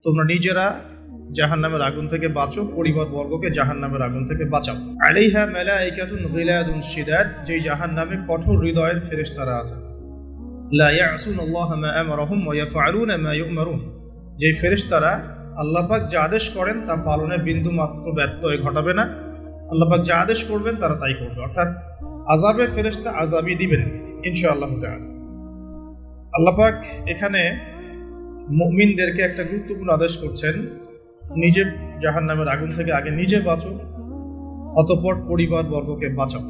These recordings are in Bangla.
তোমরা নিজেরা জাহান্নামের আগুন থেকে বাঁচো, পরিবার বর্গকে জাহান্নামের আগুন থেকে বাঁচাও। আলাইহা মালাইকাতুন গিলাযুন শিদাদ, যে জাহান্নামে কঠোর হৃদয়ের ফেরেশতারা আছে। লা ইয়াসুনাল্লাহা মা আমারাহুম ওয়া ইয়াফআলুনা মা ইউমারুন, যে ফেরেশতারা আল্লাহ পাক যা আদেশ করেন তা পালনে বিন্দু মাত্র ব্যত্যয় ঘটাবে না। আল্লাহ পাক যা আদেশ করবেন তারা তাই করবে, অর্থাৎ আযাবের ফেরেশতা আযাবই দিবেন ইনশাআল্লাহ তাআলা। আল্লাহ পাক এখানে মুমিনদেরকে একটা গুরুত্বপূর্ণ আদেশ করছেন, নিজে জাহান্নামের আগুন থেকে আগে নিজে বাঁচো, অতঃপর পরিবার বর্গকে বাঁচাও।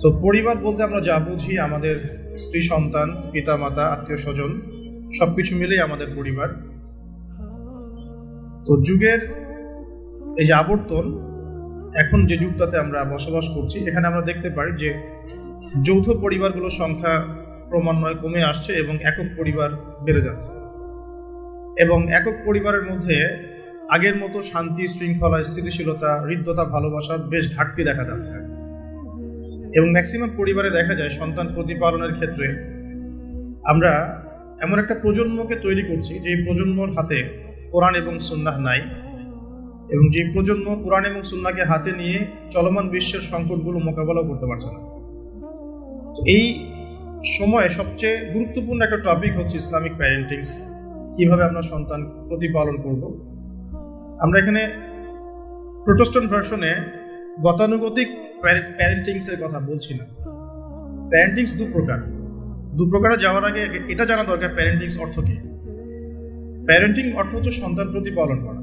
তো পরিবার বলতে আমরা যা বুঝি, আমাদের স্ত্রী সন্তান, পিতা মাতা, আত্মীয় স্বজন সবকিছু মিলেই আমাদের পরিবার। তো যুগের এই যে আবর্তন, এখন যে যুগটাতে আমরা বসবাস করছি, এখানে আমরা দেখতে পারি যে যৌথ পরিবারগুলোর সংখ্যা ক্রমান্বয়ে কমে আসছে এবং একক পরিবার বেড়ে যাচ্ছে। এবং একক পরিবারের মধ্যে আগের মতো শান্তি, শৃঙ্খলা, স্থিতিশীলতা, হৃদ্যতা, ভালোবাসার বেশ ঘাটতি দেখা যাচ্ছে। এবং ম্যাক্সিমাম পরিবারে দেখা যায় সন্তান প্রতিপালনের ক্ষেত্রে আমরা এমন একটা প্রজন্মকে তৈরি করছি যে প্রজন্মর হাতে কোরআন এবং সুন্নাহ নাই, এবং যে প্রজন্ম কোরআন এবং সুন্নাহকে হাতে নিয়ে চলমান বিশ্বের সংকটগুলো মোকাবেলা করতে পারছে না। এই সময়ে সবচেয়ে গুরুত্বপূর্ণ একটা টপিক হচ্ছে ইসলামিক প্যারেন্টিংস, কিভাবে আমরা সন্তান প্রতিপালন করব। আমরা এখানে প্রোটেস্ট্যান্ট ভার্সনে গতানুগতিক প্যারেন্টিংসের কথা বলছি না। প্যারেন্টিংস দু প্রকারে যাওয়ার আগে এটা জানা দরকার, প্যারেন্টিংস অর্থ কি। প্যারেন্টিং অর্থ হচ্ছে সন্তান প্রতিপালন করা।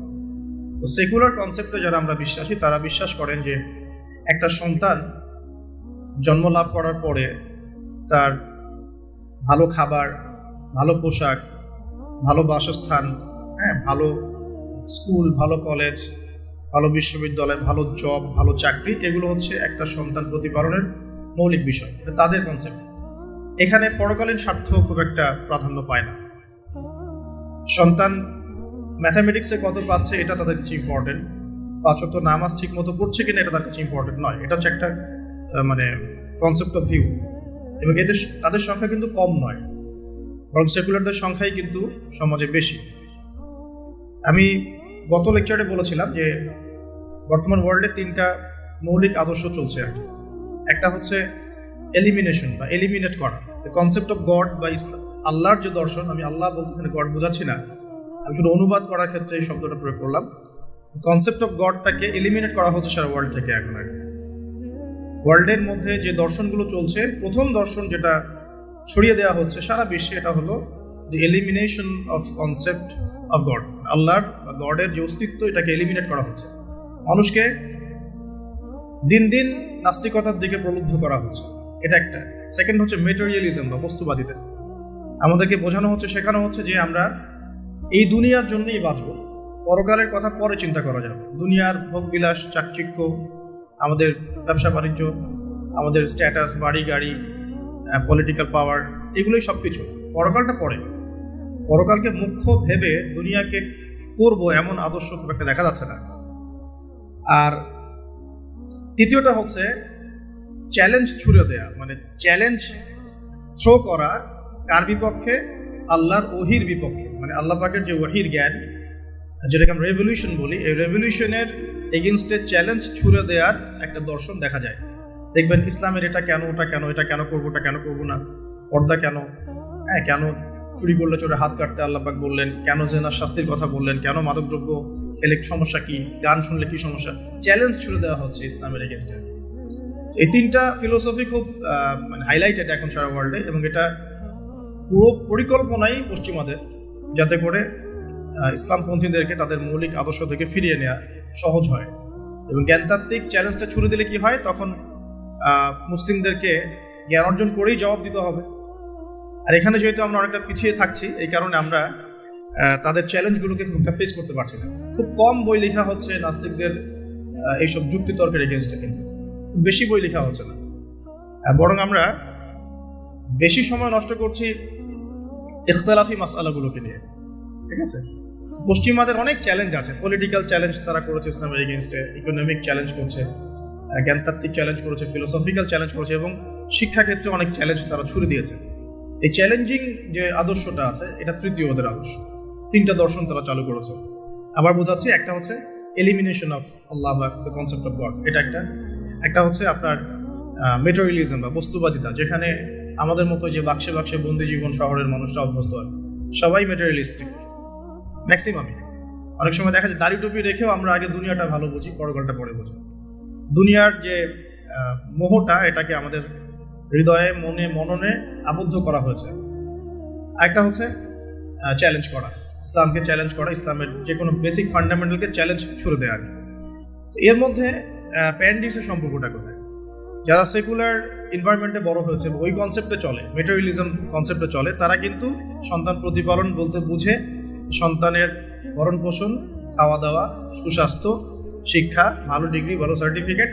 তো সেকুলার কনসেপ্টে যারা আমরা বিশ্বাসী, তারা বিশ্বাস করেন যে একটা সন্তান জন্ম লাভ করার পরে তার ভালো খাবার, ভালো পোশাক, ভালো বাসস্থান, ভালো স্কুল, ভালো কলেজ, ভালো বিশ্ববিদ্যালয়, ভালো জব, ভালো চাকরি, এগুলো হচ্ছে একটা সন্তান প্রতিপালনের মৌলিক বিষয়। তাদের কনসেপ্ট। এখানে পরকালীন স্বার্থ খুব একটা প্রাধান্য পায় না। সন্তান ম্যাথামেটিক্সে কত পাচ্ছে এটা তাদের কাছে ইম্পর্টেন্ট, 5 ওয়াক্ত নামাজ ঠিক মতো পড়ছে কিনা এটা তার কাছে ইম্পর্টেন্ট নয়। এটা হচ্ছে একটা কনসেপ্ট অফ ভিউ। এবং এতে তাদের সংখ্যা কিন্তু কম নয়, বরং সেকুলারদের সংখ্যাই কিন্তু সমাজে বেশি। আমি গত লেকচারে বলেছিলাম যে বর্তমান ওয়ার্ল্ডে 3টা মৌলিক আদর্শ চলছে আর কি। একটা হচ্ছে এলিমিনেশন বা এলিমিনেট করা, কনসেপ্ট অফ গড বা ইসলাম, আল্লাহর যে দর্শন। আমি আল্লাহ বলতে এখানে গড বোঝাচ্ছি না, আমি শুধু অনুবাদ করার ক্ষেত্রে এই শব্দটা প্রয়োগ করলাম। কনসেপ্ট অফ গডটাকে এলিমিনেট করা হচ্ছে সারা ওয়ার্ল্ড থেকে এখন আর কি। ওয়ার্ল্ডের মধ্যে যে দর্শনগুলো চলছে, প্রথম দর্শন যেটা ছড়িয়ে দেওয়া হচ্ছে সারা বিশ্বে, এটা হলো the elimination of concept of God. আল্লাহর বা গডের যে অস্তিত্ব, এটাকে এলিমিনেট করা হচ্ছে। মানুষকে দিন দিন নাস্তিকতার দিকে প্রলুব্ধ করা হচ্ছে, এটা একটা। সেকেন্ড হচ্ছে মেটেরিয়ালিজম বা বস্তুবাদিতা। আমাদেরকে বোঝানো হচ্ছে, শেখানো হচ্ছে যে আমরা এই দুনিয়ার জন্যই বাঁচব, পরকালের কথা পরে চিন্তা করা যাবে। দুনিয়ার ভোগবিলাস, চাকচিক্য, আমাদের ব্যবসা বাণিজ্য, আমাদের স্ট্যাটাস, বাড়ি গাড়ি, পলিটিক্যাল পাওয়ার, এগুলোই সবকিছু। পরকালটা পরে। পরকালকে মুখ্য ভেবে দুনিয়াকে করব এমন আদর্শ খুব একটা দেখা যাচ্ছে না। আর তৃতীয়টা হচ্ছে চ্যালেঞ্জ ছুড়ে দেয়া, চ্যালেঞ্জ থ্রো করা। কার বিপক্ষে? আল্লাহর ওহির বিপক্ষে। আল্লাহ পাকের যে ওহির জ্ঞান, যেটাকে আমরা রেভলিউশন বলি, এই রেভলিউশনের এগেনস্টে চ্যালেঞ্জ ছুড়ে দেওয়ার একটা দর্শন দেখা যায়। দেখবেন ইসলামের এটা কেন, ওটা কেন, এটা কেন করবো, ওটা কেন করবো না, পর্দা কেন, কেন চুরি করলে চোরে হাত কাটতে আল্লাহ পাক বললেন, কেন জেনার শাস্তির কথা বললেন, কেন মাদকদ্রব্য খেলে সমস্যা কি, গান শুনলে কি সমস্যা, চ্যালেঞ্জ ছুড়ে দেওয়া হচ্ছে ইসলামের এগেনস্টে। এই 3টা ফিলোসফি খুব হাইলাইটেড এখন সারা ওয়ার্ল্ডে, এবং এটা পুরো পরিকল্পনাই পশ্চিমাদের, যাতে করে ইসলামপন্থীদেরকে তাদের মৌলিক আদর্শ থেকে ফিরিয়ে নেওয়া সহজ হয়। এবং জ্ঞানতাত্ত্বিক চ্যালেঞ্জটা ছুড়ে দিলে কি হয়, তখন মুসলিমদেরকে জ্ঞান অর্জন করেই জবাব দিতে হবে। আর এখানে যেহেতু আমরা অনেকটা পিছিয়ে থাকছি, এই কারণে আমরা তাদের চ্যালেঞ্জগুলোকে খুব একটা ফেস করতে পারছি না। খুব কম বই লেখা হচ্ছে নাস্তিকদের এইসব যুক্তিতর্কের এগেনস্টে, কিন্তু খুব বেশি বই লেখা হচ্ছে না। বরং আমরা বেশি সময় নষ্ট করছি ইখতিলাফি মাসআলাগুলোকে নিয়ে। ঠিক আছে, পশ্চিমাদের অনেক চ্যালেঞ্জ আছে। পলিটিক্যাল চ্যালেঞ্জ তারা করেছে ইসলামের এগেনস্টে, ইকোনমিক চ্যালেঞ্জ করছে, জ্ঞানতাত্ত্বিক চ্যালেঞ্জ করেছে, ফিলোসফিক্যাল চ্যালেঞ্জ করেছে, এবং শিক্ষাক্ষেত্রে অনেক চ্যালেঞ্জ তারা ছুড়ে দিয়েছে। এই চ্যালেঞ্জিং যে আদর্শটা আছে, এটা তৃতীয় ওদের আদর্শ। তিনটা দর্শন তারা চালু করেছে। আবার বোঝাচ্ছি, একটা হচ্ছে এলিমিনেশন অফ আল্লাহ বা দ্য কনসেপ্ট অফ গড, এটা একটা হচ্ছে আপনার মেটেরিয়ালিজম বা বস্তুবাদিতা, যেখানে আমাদের মতো যে বাক্সে বাক্সে বন্দি জীবন শহরের মানুষরা অভ্যস্ত হয়, সবাই মেটেরিয়ালিস্টিক ম্যাক্সিমামই। অনেক সময় দেখা যায় দাড়ি টুপি রেখেও আমরা আগে দুনিয়াটা ভালো বুঝি, পরকালটা পরে বুঝি। দুনিয়ার যে মোহটা, এটাকে আমাদের হৃদয়ে মননে আবদ্ধ করা হয়েছে। আরেকটা হচ্ছে চ্যালেঞ্জ করা, ইসলামকে চ্যালেঞ্জ করা, ইসলামের যে কোনো বেসিক ফান্ডামেন্টালকে চ্যালেঞ্জ ছুড়ে দেওয়া। এর মধ্যে প্যারেন্টিংসের সম্পর্কটা কোথায়? যারা সেকুলার এনভায়রনমেন্টে বড় হয়েছে, ওই কনসেপ্টে চলে, মেটেরিয়ালিজম কনসেপ্টে চলে, তারা কিন্তু সন্তান প্রতিপালন বলতে বুঝে সন্তানের ভরণ পোষণ, খাওয়া দাওয়া, সুস্বাস্থ্য, শিক্ষা, ভালো ডিগ্রি, ভালো সার্টিফিকেট,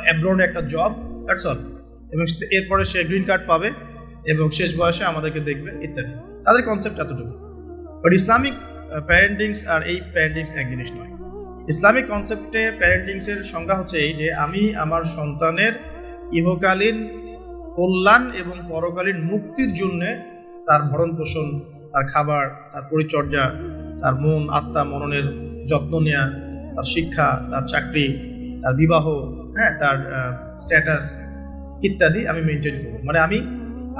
অ্যাব্রোডে একটা জব, দ্যাটস অল। এবং এরপরে সে গ্রিন কার্ড পাবে এবং শেষ বয়সে আমাদেরকে দেখবে ইত্যাদি। তাদের কনসেপ্ট এতটুকু। বাট ইসলামিক প্যারেন্টিংস আর এই প্যারেন্টিংস এক জিনিস নয়। ইসলামিক কনসেপ্টে প্যারেন্টিংসের সংজ্ঞা হচ্ছে এই যে আমি আমার সন্তানের ইহকালীন কল্যাণ এবং পরকালীন মুক্তির জন্য তার ভরণ পোষণ, তার খাবার, তার পরিচর্যা, তার মন, আত্মা, মননের যত্ন নেওয়া, তার শিক্ষা, তার চাকরি, তার বিবাহ, তার স্ট্যাটাস ইত্যাদি আমি মেনটেন করব। মানে আমি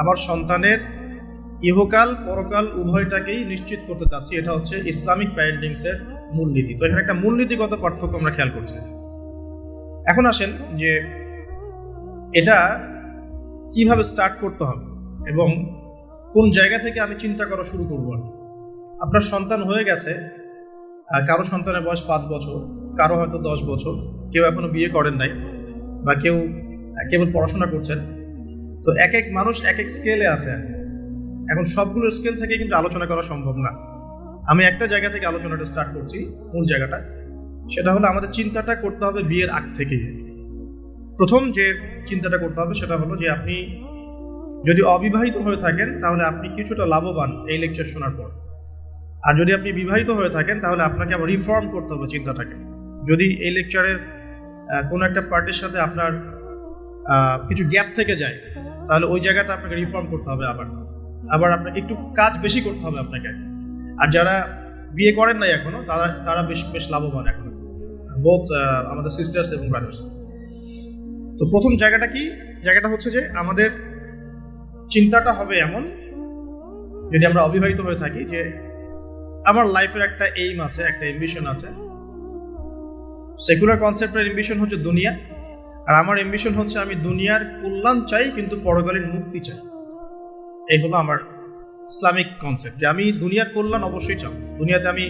আমার সন্তানের ইহকাল পরকাল উভয়টাকেই নিশ্চিত করতে চাচ্ছি। এটা হচ্ছে ইসলামিক প্যারেন্টিংসের মূলনীতি। তো এখানে একটা মূলনীতিগত পার্থক্য আমরা খেয়াল করছি। এখন আসেন যে এটা কিভাবে স্টার্ট করতে হবে এবং কোন জায়গা থেকে আমি চিন্তা করা শুরু করব। আপনার সন্তান হয়ে গেছে, কারো সন্তানের বয়স 5 বছর, কারো হয়তো 10 বছর, কেউ এখনো বিয়ে করেন নাই, বা কেউ কেবল পড়াশোনা করছেন। তো এক এক মানুষ এক এক স্কেলে আছে। এখন সবগুলো স্কেল থেকে কিন্তু আলোচনা করা সম্ভব না। আমি একটা জায়গা থেকে আলোচনাটা স্টার্ট করছি, মূল জায়গাটা। সেটা হলো আমাদের চিন্তাটা করতে হবে বিয়ের আগ থেকেই। প্রথম যে চিন্তাটা করতে হবে সেটা হলো যে আপনি যদি অবিবাহিত হয়ে থাকেন তাহলে আপনি কিছুটা লাভবান এই লেকচার শোনার পর। আর যদি আপনি বিবাহিত হয়ে থাকেন তাহলে আপনাকে আবার রিফর্ম করতে হবে চিন্তাটাকে। যদি এই লেকচারের কোনো একটা পার্টির সাথে আপনার কিছু গ্যাপ থেকে যায় তাহলে ওই জায়গাটা আপনাকে রিফর্ম করতে হবে, আবার আপনাকে একটু কাজ বেশি করতে হবে আপনাকে। আর যারা বিয়ে করেন নাই এখনো তারা বেশ লাভবান এখনো, বোথ আমাদের সিস্টার্স এবং ব্রাদার্স। তো প্রথম জায়গাটা হচ্ছে যে আমাদের চিন্তাটা হবে এমন, যদি আমরা অবিবাহিত হয়ে থাকি, যে আমার লাইফের একটা এইম আছে, একটা এম্বিশন আছে। সেকুলার কনসেপ্টের এম্বিশন হচ্ছে দুনিয়া, আর আমার এম্বিশন হচ্ছে আমি দুনিয়ার কল্যাণ চাই কিন্তু পরকালীন মুক্তি চাই। এই হলো আমার ইসলামিক কনসেপ্ট, যে আমি দুনিয়ার কল্যাণ অবশ্যই চাই। দুনিয়াতে আমি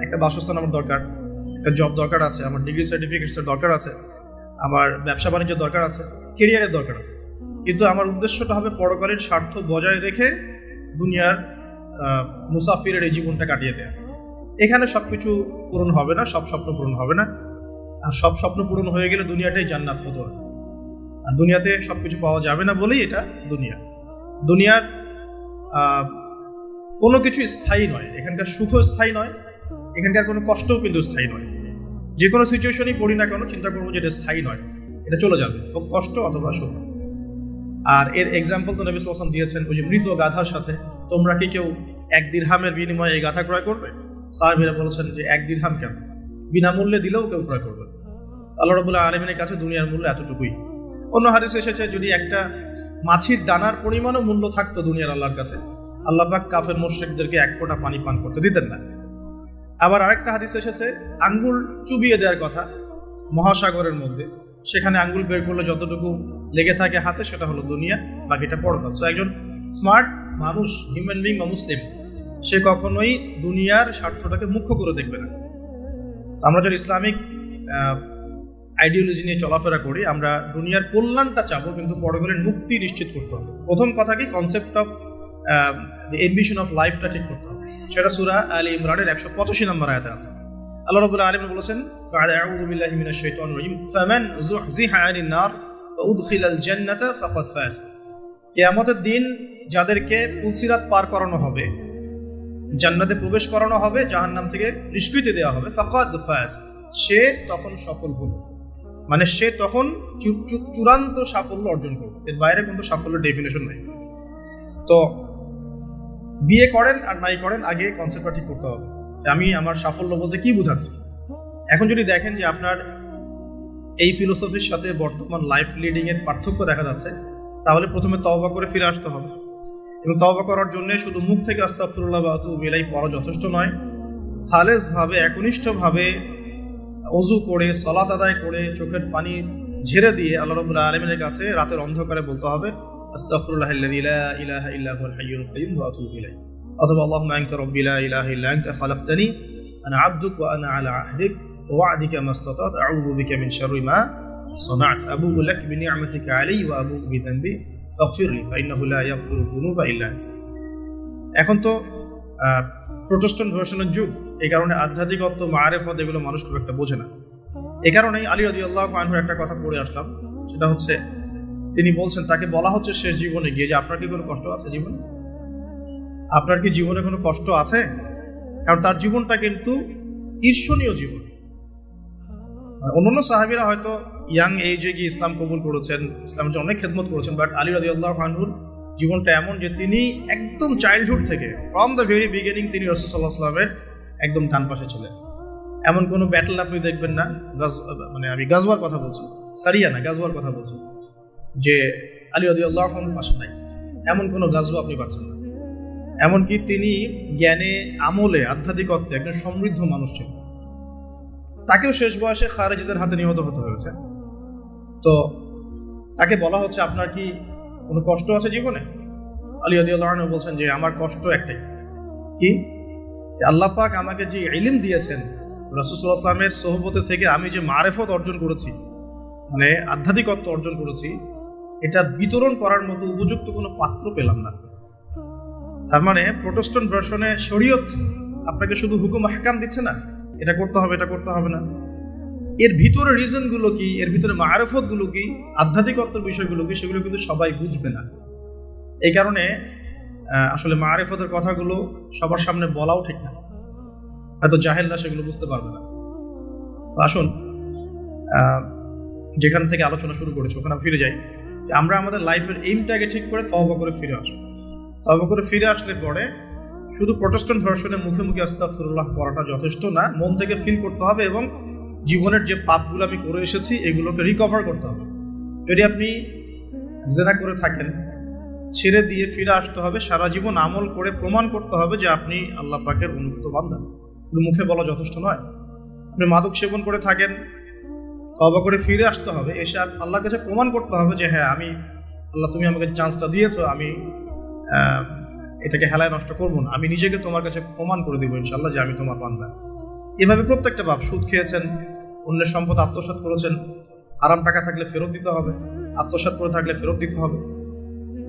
একটা বাসস্থান আমার দরকার, একটা জব দরকার আছে, আমার ডিগ্রি সার্টিফিকেটসের দরকার আছে, আমার ব্যবসা বাণিজ্যের দরকার আছে, কেরিয়ারের দরকার আছে। কিন্তু আমার উদ্দেশ্যটা হবে পরকালীন স্বার্থ বজায় রেখে দুনিয়ার মুসাফিরের এই জীবনটা কাটিয়ে দেয়া। এখানে সবকিছু পূরণ হবে না, সব স্বপ্ন পূরণ হবে না। আর সব স্বপ্ন পূরণ হয়ে গেলে দুনিয়াটাই জান্নাত হতো না। আর দুনিয়াতে সবকিছু পাওয়া যাবে না বলেই এটা দুনিয়ার কোনো কিছু স্থায়ী নয়। এখানকার সুখও স্থায়ী নয়, এখানকার কোনো কষ্টও কিন্তু স্থায়ী নয়। যে কোনো সিচুয়েশনই পড়ি না কেন চিন্তা করবো যে এটা স্থায়ী নয়, এটা চলে যাবে, হোক কষ্ট অথবা সুখ। আর এর এক্সাম্পল তো নবী সাল্লাল্লাহু আলাইহি ওয়াসাল্লাম দিয়েছেন ওই যে মৃত গাধার সাথে। তোমরা কি কেউ 1 দিরহামের বিনিময়ে এই গাধা ক্রয় করবে? সাহাবীরা বলেছেন যে 1 দিরহাম কেন, বিনামূল্যে দিলেও কেউ ক্রয় করবে। আল্লাহ রাব্বুল আলামিনের কাছে দুনিয়ার মূল্য এতটুকুই। অন্য হাদিসে এসেছে যদি একটা মাছির দানার পরিমাণও মূল্য থাকতো দুনিয়ার আল্লাহর কাছে, আল্লাহ পাক কাফের মুশরিকদেরকে 1 ফোঁটা পানি পান করতে দিতেন না। আবার আরেকটা হাদিস এসেছে আঙ্গুল চুবিয়ে দেওয়ার কথা মহাসাগরের মধ্যে, সেখানে আঙ্গুল বের করলে যতটুকু লেগে থাকে হাতে সেটা হলো দুনিয়া, বাকিটা পরকাল। সো একজন স্মার্ট মানুষ, হিউম্যান বিং বা মুসলিম, সে কখনোই দুনিয়ার স্বার্থটাকে মুখ্য করে দেখবে না। আমরা যারা ইসলামিক আইডিওলজি নিয়ে চলাফেরা করি, আমরা দুনিয়ার কল্যাণটা চাবো কিন্তু পরকালের মুক্তি নিশ্চিত করতে হবে। প্রথম কথা কি, concept of the ambition of লাইফটা ঠিক করতে হবে। সেটা সূরা আলে ইমরানের 185 নম্বর আয়াতে আছে। আল্লাহ রাব্বুল আলামিন বলেছেন, আউযু বিল্লাহি মিনাশ শাইতানির রাজিম, ফামান যুহযিহা আনিন নার ওয়া উদখিলাল জান্নাতা ফাকাদ ফাজ। কিয়ামতের দিন যাদেরকে পুলসিরাত পার করানো হবে, জান্নাতে প্রবেশ করানো হবে, জাহান্নাম থেকে নিষ্কৃতি দেওয়া হবে, ফাকাদ ফাজ, সে তখন সফল হবে। মানে সে তখন চূড়ান্ত সাফল্য অর্জন করবে। এর বাইরে কোনো সাফল্যের ডেফিনেশন নাই। তো বিয়ে করেন আর নাই করেন, আগে কনসেপ্টটা ঠিক করতে হবে যে আমি আমার সাফল্য বলতে কি বোঝাচ্ছি। এখন যদি দেখেন যে আপনার এই ফিলোসফির সাথে বর্তমান লাইফ লিডিং এর পার্থক্য দেখা যাচ্ছে, তাহলে প্রথমে তওবা করে ফিরে আসতে হবে। এবং তওবা করার জন্য শুধু মুখ থেকে আস্তাগফিরুল্লাহ ওয়া আতুবু ইলাইহি পড়া যথেষ্ট নয়, খালেস ভাবে, একনিষ্ঠভাবে ওযু করে, সালাত আদায় করে, চোখের পানি ঝেড়ে দিয়ে আল্লাহ রাব্বুল আলামিনের কাছে রাতের অন্ধকারে বলতে হবে আস্তাগফিরুল্লাহাল্লাযী লা ইলাহা ইল্লা হুয়াল হাইয়ুল কাইয়্যুম ওয়া আতুবু ইলাইহি, অথবা আল্লাহুম্মা আনতা রাব্বী লা ইলাহা ইল্লা আনতা খালাকতানি আনা আবদুক ওয়া আনা আলা আহদিক ওয়া ওয়া'দিকা মাসতাতা'তু আউযু বিকা মিন শাররি মা সানা'তু আবু'ু লাক বিনি'মাতিকা আলাইয়া ওয়া আবু'ু বিযানবি ফাগফিরলি ফাইন্নাহু লা ইয়াগফিরুয যুনুবা ইল্লা আনতা। এখন তো প্রোটেস্ট্যান্ট ভার্সনের যুগ, এই কারণে আধ্যাত্মিকত্ব, মাআরিফত এগুলো মানুষ খুব একটা বোঝে না। এই কারণেই আলী রাদিয়াল্লাহু আনহুর একটা কথা পড়ে আসলাম, সেটা হচ্ছে তিনি বলছেন, তাকে বলা হচ্ছে শেষ জীবনে গিয়ে যে আপনার কি কোনো কষ্ট আছে জীবনে? আপনার কি জীবনে কোনো কষ্ট আছে? কারণ তার জীবনটা কিন্তু ঈর্ষণীয় জীবন। অন্যান্য সাহাবীরা হয়তো ইয়াং এজে গিয়ে ইসলাম কবুল করেছেন, ইসলামের জন্য অনেক খেদমত করেছেন, বাট আলী রাদিয়াল্লাহু আনহুর জীবনটা এমন যে তিনি একদম চাইল্ডহুড থেকে, ফ্রম দ্য ভেরি বিগিনিং, তিনি রাসূল সাল্লাল্লাহু আলাইহি ওয়াসাল্লামের একদম ডান পাশে ছিলেন। এমন কোনো ব্যাটল আপনি দেখবেন না, মানে আমি গাজওয়ার কথা বলছি, সারিয়া না, গাজওয়ার কথা বলছি, যে আলী রাদিয়াল্লাহু আনহুর পাশে নাই, এমন কোনো গাজওয়া আপনি পাচ্ছেন না। এমনকি তিনি জ্ঞানে, আমলে, আধ্যাত্মিকত্বে একজন সমৃদ্ধ মানুষ ছিলেন। তাকেও শেষ বয়সে খারেজিদের হাতে নিহত হতে হয়েছে। তো তাকে বলা হচ্ছে আপনার কি কোনো কষ্ট আছে জীবনে? আলী রাদিয়াল্লাহু আনহু বলছেন যে আমার কষ্ট একটাই, কি যে আল্লাহ পাক আমাকে যে ইলম দিয়েছেন, রাসূল সাল্লাল্লাহু আলাইহি ওয়াসাল্লামের সোহবতে থেকে আমি যে মারিফত অর্জন করেছি, মানে আধ্যাত্মিকত্ব অর্জন করেছি, এটা বিতরণ করার মতো উপযুক্ত কোনো পাত্র পেলাম না। তার মানে প্রোটেস্ট্যান্ট ভার্সনে শরীয়ত আপনাকে শুধু হুকুম আহকাম দিচ্ছে না, এটা করতে হবে, এটা করতে হবে না, এর ভিতরে রিজন গুলো কি, এর ভিতরে মারিফত গুলো কি, আধ্যাত্মিকত্বের বিষয়গুলো কি, সেগুলো কিন্তু সবাই বুঝবে না। এই কারণে আসলে মারিফতের কথাগুলো সবার সামনে বলাও ঠিক না, হয়তো জাহেলরা সেগুলো বুঝতে পারবে না। তো আসুন, যেখান থেকে আলোচনা শুরু করেছি ওখানে ফিরে যাই। আমরা আমাদের লাইফের এইমটাকে ঠিক করে তওবা করে ফিরে আসবো। তওবা করে ফিরে আসলে পরে শুধু প্রোটেস্ট্যান্ট ভার্সনে মুখে মুখে আস্তাগফিরুল্লাহ পড়াটা যথেষ্ট না, মন থেকে ফিল করতে হবে এবং জীবনের যে পাপগুলো আমি করে এসেছি এগুলোকে রিকভার করতে হবে। যদি আপনি জেনা করে থাকেন, ছেড়ে দিয়ে ফিরে আসতে হবে, সারা জীবন আমল করে প্রমাণ করতে হবে যে আপনি আল্লাহ পাকের অনুগত বান্দা। মুখে বলা যথেষ্ট নয়। আপনি মাদক সেবন করে থাকেন, তওবা করে ফিরে আসতে হবে, এসে আল্লাহর কাছে প্রমাণ করতে হবে যে হ্যাঁ, আমি আল্লাহ, তুমি আমাকে চান্সটা দিয়েছো, আমি এটাকে হেলায় নষ্ট করবো না, আমি নিজেকে তোমার কাছে প্রমাণ করে দিব ইনশাআল্লাহ যে আমি তোমার বান্দা। এভাবে প্রত্যেকটা পাপ, সুদ খেয়েছেন, অন্যের সম্পদ আত্মসাৎ করেছেন, হারাম টাকা থাকলে ফেরত দিতে হবে, আত্মসাৎ করে থাকলে ফেরত দিতে হবে,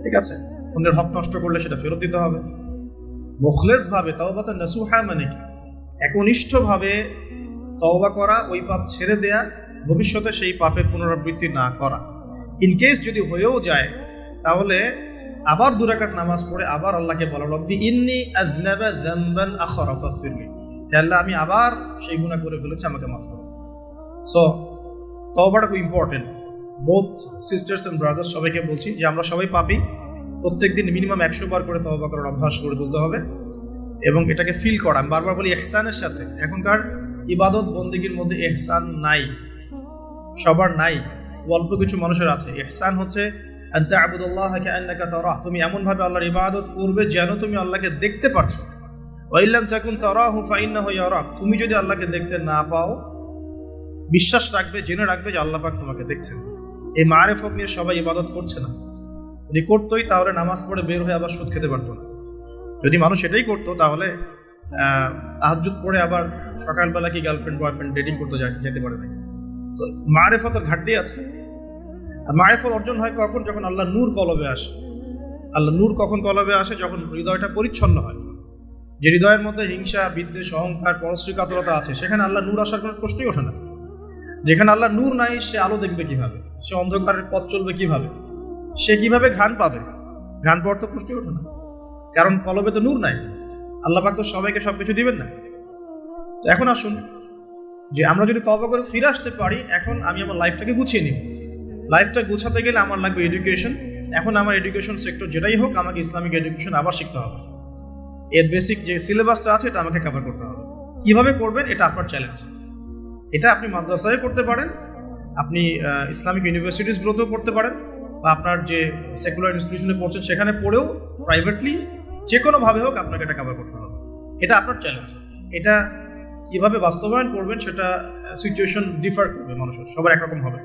ঠিক আছে, অন্যের হক নষ্ট করলে সেটা ফেরত দিতে হবে। মুখলেস ভাবে তাওবাতান নাসুহা মানে কি? একনিষ্ঠভাবে তওবা করা, ওই পাপ ছেড়ে দেয়া, ভবিষ্যতে সেই পাপের পুনরাবৃত্তি না করা। ইনকেস যদি হয়েও যায়, তাহলে আবার 2 রাকাত নামাজ পড়ে আবার আল্লাহকে বলা, রব্বি ইন্নী আযনাবা যামবান আখরা ফাগফিরলি, হে আল্লাহ, আমি আবার সেই গুনাহ করে ফেলেছি, আমাকে মাফ করো। সো তওবাটা খুব important. Both sisters and brothers, সবাইকে বলছি যে আমরা সবাই পাপী, প্রত্যেকদিন মিনিমাম 100 বার করে তওবা করার অভ্যাস করে তুলতে হবে এবং এটাকে ফিল করা। আমি বারবার বলি ইহসানের সাথে। এখনকার ইবাদত বন্দেগীর মধ্যে ইহসান নাই, সবার নাই, অল্প কিছু মানুষের আছে। ইহসান হচ্ছে আনতা আবুদুল্লাহ কাআন্নাকা তারাহ, তুমি এমন ভাবে আল্লাহর ইবাদত করবে যেন তুমি আল্লাহকে দেখতে পাচ্ছ। ওয়া ইল্লাম তাকুন তারাহু ফাইন্নাহু ইয়ারাক, তুমি যদি আল্লাহকে দেখতে না পাও, বিশ্বাস রাখবে, জেনে রাখবে যে আল্লাহ পাক তোমাকে দেখছেন। এই মারিফত নিয়ে সবাই ইবাদত করছে না। যদি করতোই তাহলে নামাজ পড়ে বের হয়ে আবার সুদ খেতে পারতো না। যদি মানুষ এটাই করতো তাহলে তাহাজ্জুদ পড়ে আবার সকালবেলা কি গার্লফ্রেন্ড বয়ফ্রেন্ড ডেটিং করতে যেতে পারে না। তো মারিফতের ঘাটতি আছে। আর মারিফত অর্জন হয় কখন? যখন আল্লাহ নূর কলবে আসে। আল্লাহ নূর কখন কলবে আসে? যখন হৃদয়টা পরিচ্ছন্ন হয়। যে হৃদয়ের মধ্যে হিংসা, বিদ্বেষ, অহংকার, পরশ্রী কাতরতা আছে, সেখানে আল্লাহ নূর আসার কোনো প্রশ্নই ওঠে না। যেখানে আল্লাহ নূর নাই, সে আলো দেখবে কিভাবে? সে অন্ধকারের পথ চলবে কিভাবে? সে কিভাবে ঘ্রাণ পাবে? ঘ্রাণ পাওয়ার তো প্রশ্নই ওঠে না, কারণ কলবে তো নূর নাই। আল্লাহ পাক তো সবাইকে সবকিছু দিবেন না। তো এখন আসুন, যে আমরা যদি তওবা করে ফিরে আসতে পারি, এখন আমি আমার লাইফটাকে গুছিয়ে নিব। লাইফটা গুছাতে গেলে আমার লাগবে এডুকেশন। এখন আমার এডুকেশন সেক্টর যেটাই হোক, আমাকে ইসলামিক এডুকেশন আবার শিখতে হবে। এর বেসিক যে সিলেবাসটা আছে এটা আমাকে কভার করতে হবে। কিভাবে করবেন এটা আপনার চ্যালেঞ্জ। এটা আপনি মাদ্রাসায় করতে পারেন, আপনি ইসলামিক ইউনিভার্সিটিসগুলোতেও পড়তে পারেন, বা আপনার যে সেকুলার ইনস্টিটিউশনে পড়ছেন সেখানে পড়েও প্রাইভেটলি যে কোনোভাবে হোক আপনাকে এটা কভার করতে হবে। এটা আপনার চ্যালেঞ্জ। এটা কিভাবে বাস্তবায়ন করবেন সেটা সিচুয়েশন ডিফার করবে, মানুষের সবার একরকম হবে।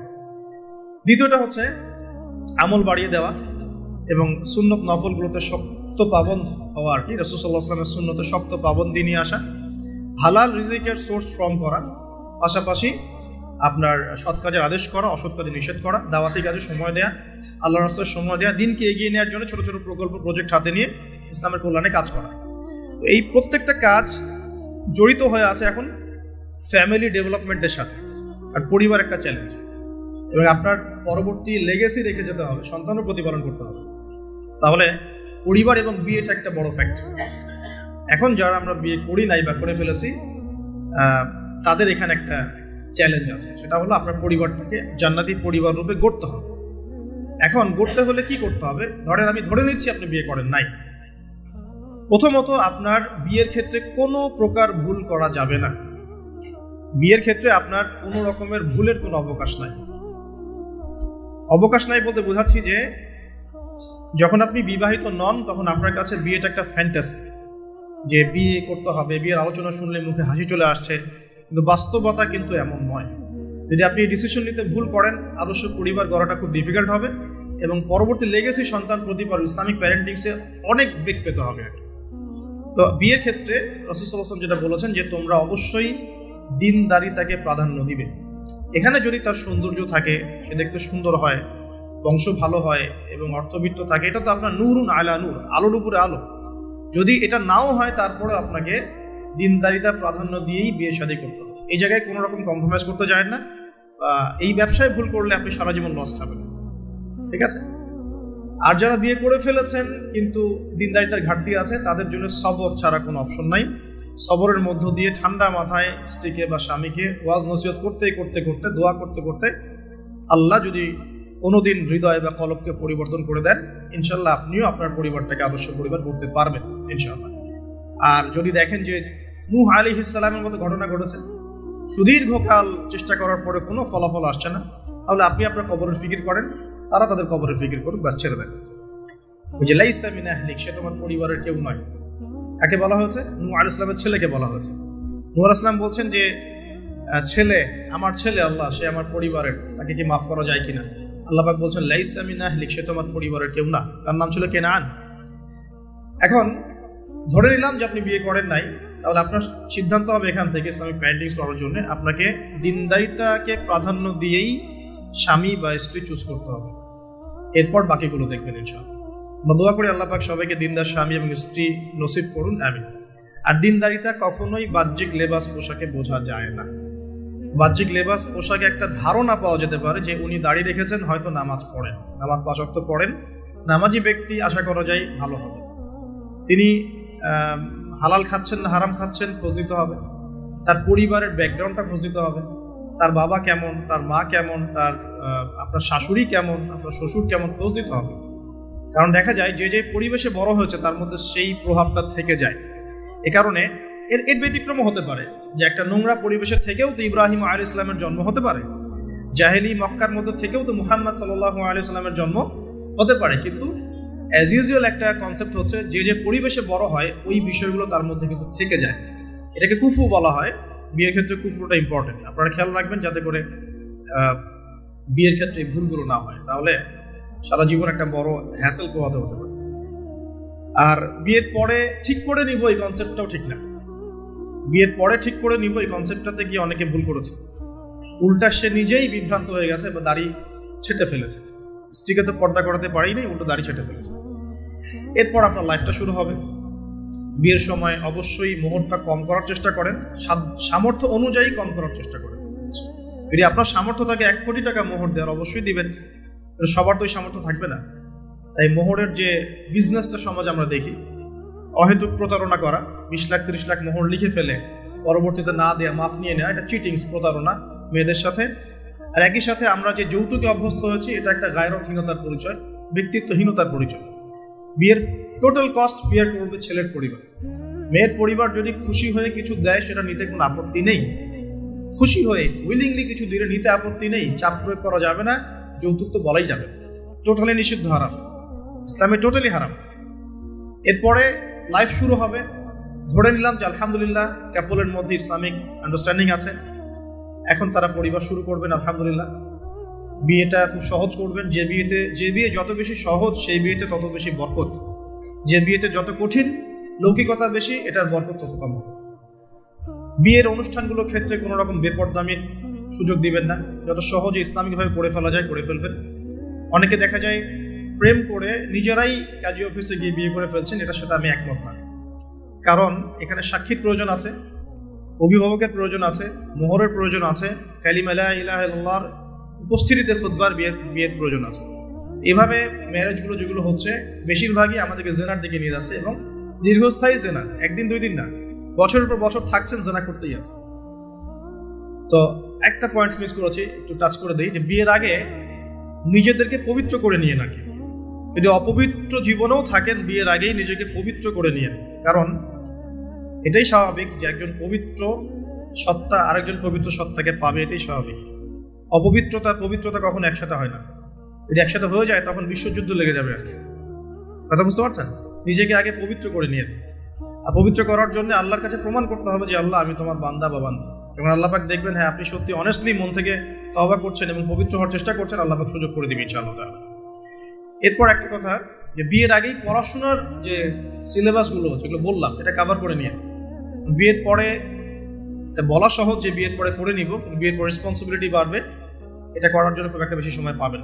দ্বিতীয়টা হচ্ছে আমল বাড়িয়ে দেওয়া এবং সুন্নত নফলগুলোতে শক্ত পাবন্দ হওয়া আর কি। রাসূল সাল্লাল্লাহু আলাইহি ওয়াসাল্লামের সুন্নতে শক্ত পাবন্দি নিয়ে আসা, হালাল রিজিকের সোর্স ফ্রম করা, পাশাপাশি আপনার সৎ কাজের আদেশ করা, অসৎ কাজে নিষেধ করা, দাওয়াতি কাজে সময় দেওয়া, আল্লাহর রাস্তায় সময় দেওয়া, দিনকে এগিয়ে নেওয়ার জন্য ছোট ছোট প্রকল্প প্রজেক্ট হাতে নিয়ে ইসলামের কল্যাণে কাজ করা। তো এই প্রত্যেকটা কাজ জড়িত হয়ে আছে এখন ফ্যামিলি ডেভেলপমেন্টের সাথে। আর পরিবার একটা চ্যালেঞ্জ, এবং আপনার পরবর্তী লেগেসি রেখে যেতে হবে, সন্তানও প্রতিপালন করতে হবে। তাহলে পরিবার এবং বিয়েটা একটা বড় ফ্যাক্টর। এখন যারা আমরা বিয়ে করি নাই বা করে ফেলেছি তাদের এখানে একটা চ্যালেঞ্জ আছে, সেটা হলো আপনার পরিবারটাকে জান্নাতি পরিবার রূপে গড়তে হবে। এখন গড়তে হলে কি করতে হবে? ধরেন আমি ধরে নিচ্ছি আপনি বিয়ে করেন নাই। প্রথমত আপনার বিয়ের ক্ষেত্রে কোনো প্রকার ভুল করা যাবে না। বিয়ের ক্ষেত্রে আপনার কোনো রকমের ভুলের কোনো অবকাশ নাই। অবকাশ নাই বলতে বোঝাচ্ছি যে যখন আপনি বিবাহিত নন তখন আপনার কাছে বিয়েটা একটা ফ্যান্টাসি, যে বিয়ে করতে হবে, বিয়ের আলোচনা শুনলে মুখে হাসি চলে আসছে, কিন্তু বাস্তবতা কিন্তু এমন নয়। যদি আপনি ডিসিশন নিতে ভুল করেন, আদর্শ পরিবার গড়াটা খুব ডিফিকাল্ট হবে, এবং পরবর্তী লেগেসি সন্তান প্রতিপালন ইসলামিক প্যারেন্টিংসে অনেক বেগ পেতে হবে আর কি। তো বিয়ের ক্ষেত্রে রাসূল সাল্লাল্লাহু আলাইহি ওয়াসাল্লাম যেটা বলেছেন যে তোমরা অবশ্যই দিনদারিতাকে প্রাধান্য দিবে। এখানে যদি তার সৌন্দর্য থাকে, সে দেখতে সুন্দর হয়, বংশ ভালো হয় এবং অর্থবিত্ত থাকে, এটা তো আপনার নূরুন আলা নূর, আলোর উপরে আলো। যদি এটা নাও হয় তারপরে আপনাকে দিনদারিতা প্রাধান্য দিয়েই বিয়ে শাদী করতে হবে। এই জায়গায় কোনো রকম কম্প্রোমাইজ করতে যায় না। এই ব্যবসায় ভুল করলে আপনি সারা জীবন লস খাবেন, ঠিক আছে? আর যারা বিয়ে করে ফেলেছেন কিন্তু দিনদারিতার ঘাটতি আছে, তাদের জন্য সবর ছাড়া কোনো অপশন নাই। সবরের মধ্য দিয়ে ঠান্ডা মাথায় স্ত্রীকে বা স্বামীকে ওয়াজ নসিহত করতে করতে করতে, দোয়া করতে করতে, আল্লাহ যদি কোনোদিন হৃদয় বা কলবকে পরিবর্তন করে দেন, ইনশাল্লাহ আপনিও আপনার পরিবারটাকে আদর্শ পরিবার করতে পারবেন ইনশাল্লাহ। আর যদি দেখেন যে নূহ আলাইহিস সালামের মতো ঘটনা ঘটেছে, সুদীর্ঘকাল চেষ্টা করার পরে কোনো ফলাফল আসছে না, তাহলে আপনি আপনার কবরের ফিকির করেন, তারা তাদের কবরের ফিকির করুক, ব্যাস ছেড়ে দেন। ওই যে লাইসা মিন আহলিক, সে তোমার পরিবারের কেউ নয়। কাকে বলা হয়েছে? নূহ আলাইহিস সালামের ছেলেকে বলা হয়েছে। নূহ আলাইহিস সালাম বলছেন যে ছেলে, আমার ছেলে আল্লাহ, সে আমার পরিবারের, তাকে কি মাফ করা যায় কিনা? আল্লাহ পাক বলছেন লাইসা মিন আহলিক, সে তোমার পরিবারের কেউ না। তার নাম ছিল কেনান। এখন ধরে নিলাম যে আপনি বিয়ে করেন নাই, তাহলে আপনার সিদ্ধান্ত হবে এখান থেকে ইসলামিক প্যারেন্টিং করার জন্য আপনাকে দিনদারিতাকে প্রাধান্য দিয়েই স্বামী বা স্ত্রী চুজ করতে হবে। এরপর বাকিগুলো দেখবেন ইনশাআল্লাহ। আমরা দোয়া করি আল্লাহ পাক সবাইকে দিনদার স্বামী এবং স্ত্রী নসিব করুন, আমিন। আর দিনদারিতা কখনোই বাহ্যিক লেবাস পোশাকে বোঝা যায় না। বাহ্যিক লেবাস পোশাকে একটা ধারণা পাওয়া যেতে পারে যে উনি দাড়ি রেখেছেন, হয়তো নামাজ পড়েন, নামাজ 5 ওয়াক্ত পড়েন, নামাজি ব্যক্তি, আশা করা যায় ভালো হবে। তিনি হালাল খাচ্ছেন না হারাম খাচ্ছেন খোঁজ নিতে হবে, তার পরিবারের ব্যাকগ্রাউন্ডটা খোঁজ নিতে হবে, তার বাবা কেমন, তার মা কেমন, তার আপনার শাশুড়ি কেমন, আপনার শ্বশুর কেমন, খোঁজ নিতে হবে। কারণ দেখা যায় যে যে পরিবেশে বড় হয়েছে তার মধ্যে সেই প্রভাবটা থেকে যায়। এ কারণে এর ব্যতিক্রমও হতে পারে যে একটা নোংরা পরিবেশে থেকেও তো ইব্রাহিম আলাইহিস সালামের জন্ম হতে পারে, জাহেলি মক্কার মধ্যে থেকেও তো মুহাম্মদ সাল্লাল্লাহু আলাইহি সাল্লামের জন্ম হতে পারে। কিন্তু অ্যাজ ইউজুয়াল একটা কনসেপ্ট হচ্ছে যে যে পরিবেশে বড় হয় ওই বিষয়গুলো তার মধ্যে কিন্তু থেকে যায়। এটাকে কুফু বলা হয়। বিয়ের ক্ষেত্রে কুফুটা ইম্পর্টেন্ট, আপনারা খেয়াল রাখবেন যাতে করে বিয়ের ক্ষেত্রে এই ভুলগুলো না হয়, তাহলে সারা জীবন একটা বড় হ্যাসেল পোহাতে হতে পারে। আর বিয়ের পরে ঠিক করে নিব এই কনসেপ্টটাও ঠিক না। বিয়ের পরে ঠিক করে নিব এই কনসেপ্টটাতে গিয়ে অনেকে ভুল করেছে, উল্টা সে নিজেই বিভ্রান্ত হয়ে গেছে বা দাড়ি ছেটে ফেলেছে। স্ত্রীকে তো পর্দা করাতে পারি নাই, উল্টো দাড়ি ছেটে ফেলেছে। এরপর আপনার লাইফটা শুরু হবে। বিয়ের সময় অবশ্যই মোহরটা কম করার চেষ্টা করেন, সামর্থ্য অনুযায়ী কম করার চেষ্টা করেন। যদি আপনার সামর্থ্য থাকে 1 কোটি টাকা মোহর দেওয়ার, অবশ্যই দিবেন, সবার তো সামর্থ্য থাকবে না। তাই মোহরের যে বিজনেসটা সমাজ আমরা দেখি, অহেতুক প্রতারণা করা, 20 লাখ 30 লাখ মোহর লিখে ফেলে পরবর্তীতে না দেয়া, মাফ নিয়ে নেওয়া, এটা চিটিংস, প্রতারণা মেয়েদের সাথে। আর একই সাথে আমরা যে যৌতুকে অভ্যস্ত হয়েছি, এটা একটা গায়রতহীনতার পরিচয়, ব্যক্তিত্বহীনতার পরিচয়। বিয়ের টোটাল কস্ট বিয়ার করবে ছেলের পরিবার। মেয়ের পরিবার যদি খুশি হয়ে কিছু দেয় সেটা নিতে কোনো আপত্তি নেই, খুশি হয়ে উইলিংলি কিছু দিলে নিতে আপত্তি নেই, চাপ প্রয়োগ করা যাবে না, যৌতুক তো বলাই যাবে, টোটালি নিষিদ্ধ, হারাম, ইসলামে টোটালি হারাম। এরপরে লাইফ শুরু হবে, ধরে নিলাম যে আলহামদুলিল্লাহ কাপলের মধ্যে ইসলামিক আন্ডারস্ট্যান্ডিং আছে, এখন তারা পরিবার শুরু করবেন আলহামদুলিল্লাহ। বিয়েটা খুব সহজ করবেন, যে বিয়ে যত বেশি সহজ সেই বিয়েতে তত বেশি বরকত, যে বিয়েতে যত কঠিন লৌকিকতা বেশি এটার বরকত তত কম হবে। বিয়ের অনুষ্ঠানগুলোর ক্ষেত্রে কোনো রকম বেপরদামির সুযোগ দিবেন না, যত সহজে ইসলামিকভাবে করে ফেলা যায় করে ফেলবেন। অনেকে দেখা যায় প্রেম করে নিজেরাই কাজী অফিসে গিয়ে বিয়ে করে ফেলছেন, এটা সেটা আমি একমত না। কারণ এখানে সাক্ষীর প্রয়োজন আছে, অভিভাবকের প্রয়োজন আছে, মোহরের প্রয়োজন আছে, কালিমা লা ইলাহা ইল্লাল্লাহর উপস্থিতিতে খুতবার বিয়ের প্রয়োজন আছে। এভাবে ম্যারেজগুলো যেগুলো হচ্ছে বেশিরভাগই আমাদেরকে জেনার দিকে নিয়ে যাচ্ছে, এবং দীর্ঘস্থায়ী জেনা, একদিন দুই দিন না, বছরের পর বছর থাকছেন জেনা করতেই আছে। তো একটা পয়েন্টস মিস করেছি, একটু টাচ করে দিই, যে বিয়ের আগে নিজেদেরকে পবিত্র করে নিয়ে নাকি, যদি অপবিত্র জীবনেও থাকেন বিয়ের আগেই নিজেকে পবিত্র করে নিয়ে, কারণ এটাই স্বাভাবিক যে একজন পবিত্র সত্তা আরেকজন পবিত্র সত্তাকে পাবে, এটাই স্বাভাবিক। অপবিত্রতা পবিত্রতা কখনো একসাথে হয় না, যদি একসাথে হয়ে যায় তখন বিশ্বযুদ্ধ লেগে যাবে আর কি, কথা বুঝতে পারছেন? নিজেকে আগে পবিত্র করে নিয়ে, আর পবিত্র করার জন্য আল্লাহর কাছে প্রমাণ করতে হবে যে আল্লাহ আমি তোমার বান্দা বা বান্দা। যখন আল্লাহ পাক দেখবেন হ্যাঁ আপনি সত্যি অনেস্টলি মন থেকে তওবা করছেন এবং পবিত্র হওয়ার চেষ্টা করছেন, আল্লাহ পাক সুযোগ করে দিবে ইনশাআল্লাহ তাআলা। এরপর একটা কথা, যে বিয়ের আগেই পড়াশোনার যে সিলেবাসগুলো যেগুলো বললাম এটা কভার করে নিয়ে, বিয়ের পরে এটা বলা সহজ যে বিয়ের পরে করে নিব, বিয়ের পর রেসপন্সিবিলিটি বাড়বে, এটা করার জন্য খুব একটা বেশি সময় পাবেন।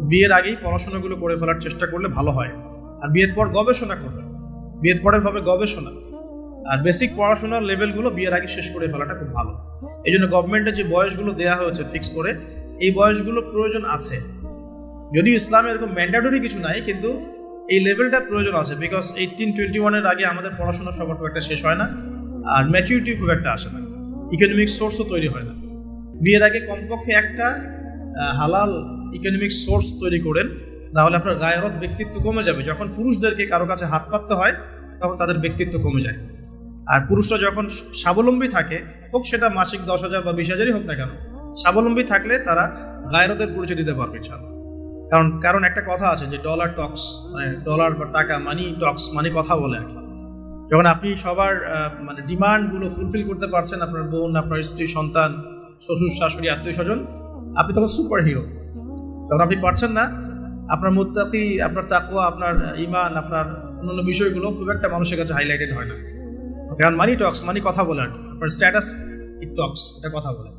বিয়ের আগেই পড়াশোনাগুলো করে ফেলার চেষ্টা করলে ভালো হয়। আর বিয়ের পর গবেষণা করবে, বিয়ের পরে হবে গবেষণা, আর বেসিক পড়াশোনার লেভেলগুলো বিয়ের আগে শেষ করে ফেলাটা খুব ভালো। এই জন্য গভর্নমেন্টের যে বয়সগুলো দেওয়া হয়েছে ফিক্স করে, এই বয়সগুলো প্রয়োজন আছে, যদিও ইসলামে এরকম ম্যান্ডেটরি কিছু নাই, কিন্তু এই লেভেলটার প্রয়োজন আছে, বিকজ 18-21 আগে আমাদের পড়াশোনা সবার খুব একটা শেষ হয় না, আর ম্যাচুরিটি খুব একটা আসে না, ইকোনমিক সোর্সও তৈরি হয় না। বিয়ের আগে কমপক্ষে একটা হালাল ইকোনমিক সোর্স তৈরি করেন, তাহলে আপনার গায়রত ব্যক্তিত্ব কমে যাবে। যখন পুরুষদেরকে কারো কাছে হাত পাততে হয় তখন তাদের ব্যক্তিত্ব কমে যায়, আর পুরুষরা যখন স্বাবলম্বী থাকে, হোক সেটা মাসিক 10,000 বা 20,000-ই হোক না কেন, স্বাবলম্বী থাকলে তারা গায়রতের পরিচয় দিতে পারবে ইনশাআল্লাহ। কারণ একটা কথা আছে যে ডলার টক্স, মানে ডলার বা টাকা, মানি টক্স, মানে কথা বলে আর কি। যখন আপনি সবার মানে ডিমান্ডগুলো ফুলফিল করতে পারছেন, আপনার বোন, আপনার স্ত্রী, সন্তান, শ্বশুর শাশুড়ি, আত্মীয় স্বজন, আপনি তখন সুপার হিরো। যখন আপনি পারছেন না, আপনার মুত্তাকি, আপনার তাকওয়া, আপনার ঈমান, আপনার অন্যান্য বিষয়গুলো খুব একটা মানুষের কাছে হাইলাইটেড হয় না, কারণ মানি টক্স, মানে কথা বলে আর কি, আপনার স্ট্যাটাস ইট টক্স, এটা কথা বলে।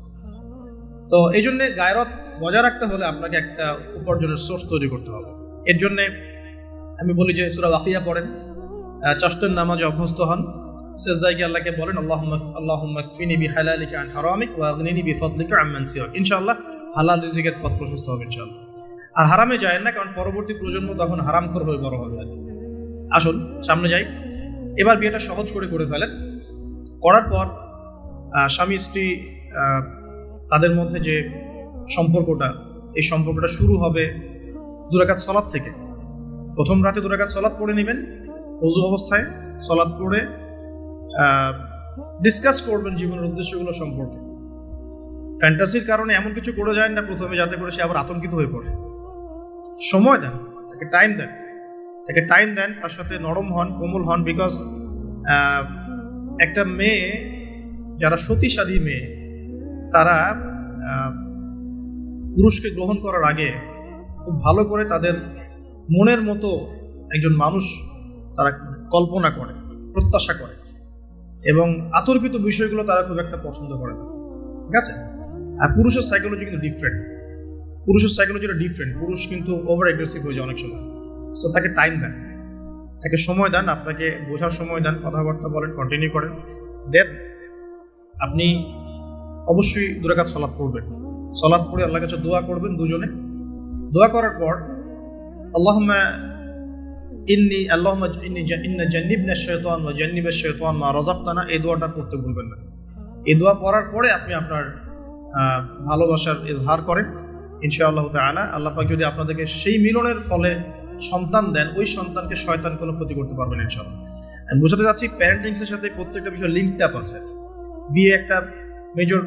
তো এই জন্যে গায়রত বজায় রাখতে হলে আপনাকে একটা উপার্জনের সোর্স তৈরি করতে হবে। এর জন্যে আমি বলি যে সূরা ওয়াকিয়া পড়েন, চারটার নামাজে অভ্যস্ত হন, সেজদায় গিয়ে আল্লাহকে বলেন আল্লাহুম্মা কফিনি বিহালালিকা আন হারামিক ওয়া আগনিনি বিফাদলিকা আম্মান সিওয়াক, ইনশাআল্লাহ হালাল রিজিকের পথ প্রশস্ত হবে ইনশাআল্লাহ। আর হারামে যায় না, কারণ পরবর্তী প্রজন্ম তখন হারামখোর হয়ে বড় হবে। আসুন সামনে যাই। এবার বিয়েটা সহজ করে ফেলেন। করার পর স্বামী স্ত্রী তাদের মধ্যে যে সম্পর্কটা, এই সম্পর্কটা শুরু হবে 2 রাকাত সালাত থেকে। প্রথম রাতে 2 রাকাত সালাত পড়ে নেবেন ওযু অবস্থায়, সালাত পড়ে ডিসকাস করবেন জীবনের উদ্দেশ্যগুলো সম্পর্কে। ফ্যান্টাসির কারণে এমন কিছু করে যায় না প্রথমে, যাতে করে সে আবার আতঙ্কিত হয়ে পড়ে। সময় দেন, তাকে টাইম দেন, তার সাথে নরম হন, কোমল হন, বিকজ একটা মেয়ে, যারা সতীসাধী মেয়ে, তারা পুরুষকে গ্রহণ করার আগে খুব ভালো করে তাদের মনের মতো একজন মানুষ তারা কল্পনা করে, প্রত্যাশা করে, এবং আতর্কিত বিষয়গুলো তারা খুব একটা পছন্দ করে না, ঠিক আছে? আর পুরুষের সাইকোলজি কিন্তু ডিফারেন্ট, পুরুষ কিন্তু ওভার অ্যাগ্রেসিভ হয়ে যায় অনেক সময়। সো তাকে টাইম দেন, তাকে সময় দেন, আপনাকে বোঝার সময় দেন, কথাবার্তা বলেন, কন্টিনিউ করেন। দেন আপনি অবশ্যই 2 রাকাত সালাত পড়বেন। সালাত পড়ে আল্লাহর কাছে দোয়া করবেন দুজনে। দোয়া করার পর আল্লাহুম্মা ইন্নী জান্নিবনা শাইতান ওয়া জান্নিবাশ শাইতান মা রাযাকতানা, এই দোয়াটা পড়তে ভুলবেন না। এই দোয়া পড়ার পরে আপনি আপনার ভালোবাসার ইজহার করেন ইনশাআল্লাহ তাআলা। আল্লাহ পাক যদি আপনাদেরকে সেই মিলনের ফলে সন্তান দেন, ওই সন্তানকে শয়তান কোনো ক্ষতি করতে পারবে না ইনশাআল্লাহ। আমি বোঝাতে চাচ্ছি প্যারেন্টিংসের সাথে প্রত্যেকটা বিষয় লিঙ্কড আপ আছে। বিয়ে একটা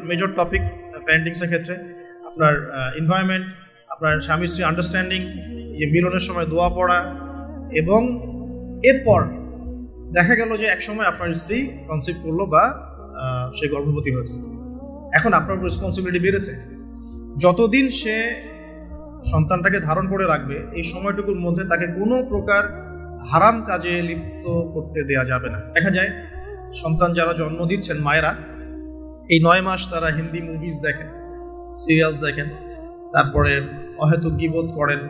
মেজর টপিক প্যারেন্টিংসের ক্ষেত্রে। আপনার এনভায়রনমেন্ট, আপনার স্বামী স্ত্রী আন্ডারস্ট্যান্ডিং, যে মিলনের সময় দোয়া পড়া, এবং এরপর দেখা গেল যে একসময় আপনার স্ত্রী কনসিভ করলো বা সে গর্ভবতী হয়েছে, এখন আপনার রেসপন্সিবিলিটি বেড়েছে। যতদিন সে সন্তানটাকে ধারণ করে রাখবে, এই সময়টুকুর মধ্যে তাকে কোনো প্রকার হারাম কাজে লিপ্ত করতে দেয়া যাবে না। দেখা যায় সন্তান যারা জন্ম দিচ্ছেন মায়েরা, এই 9 মাস তারা হিন্দি মুভিজ দেখেন, সিরিয়াল দেখেন, তারপরে অহেতুক গীবত করেন,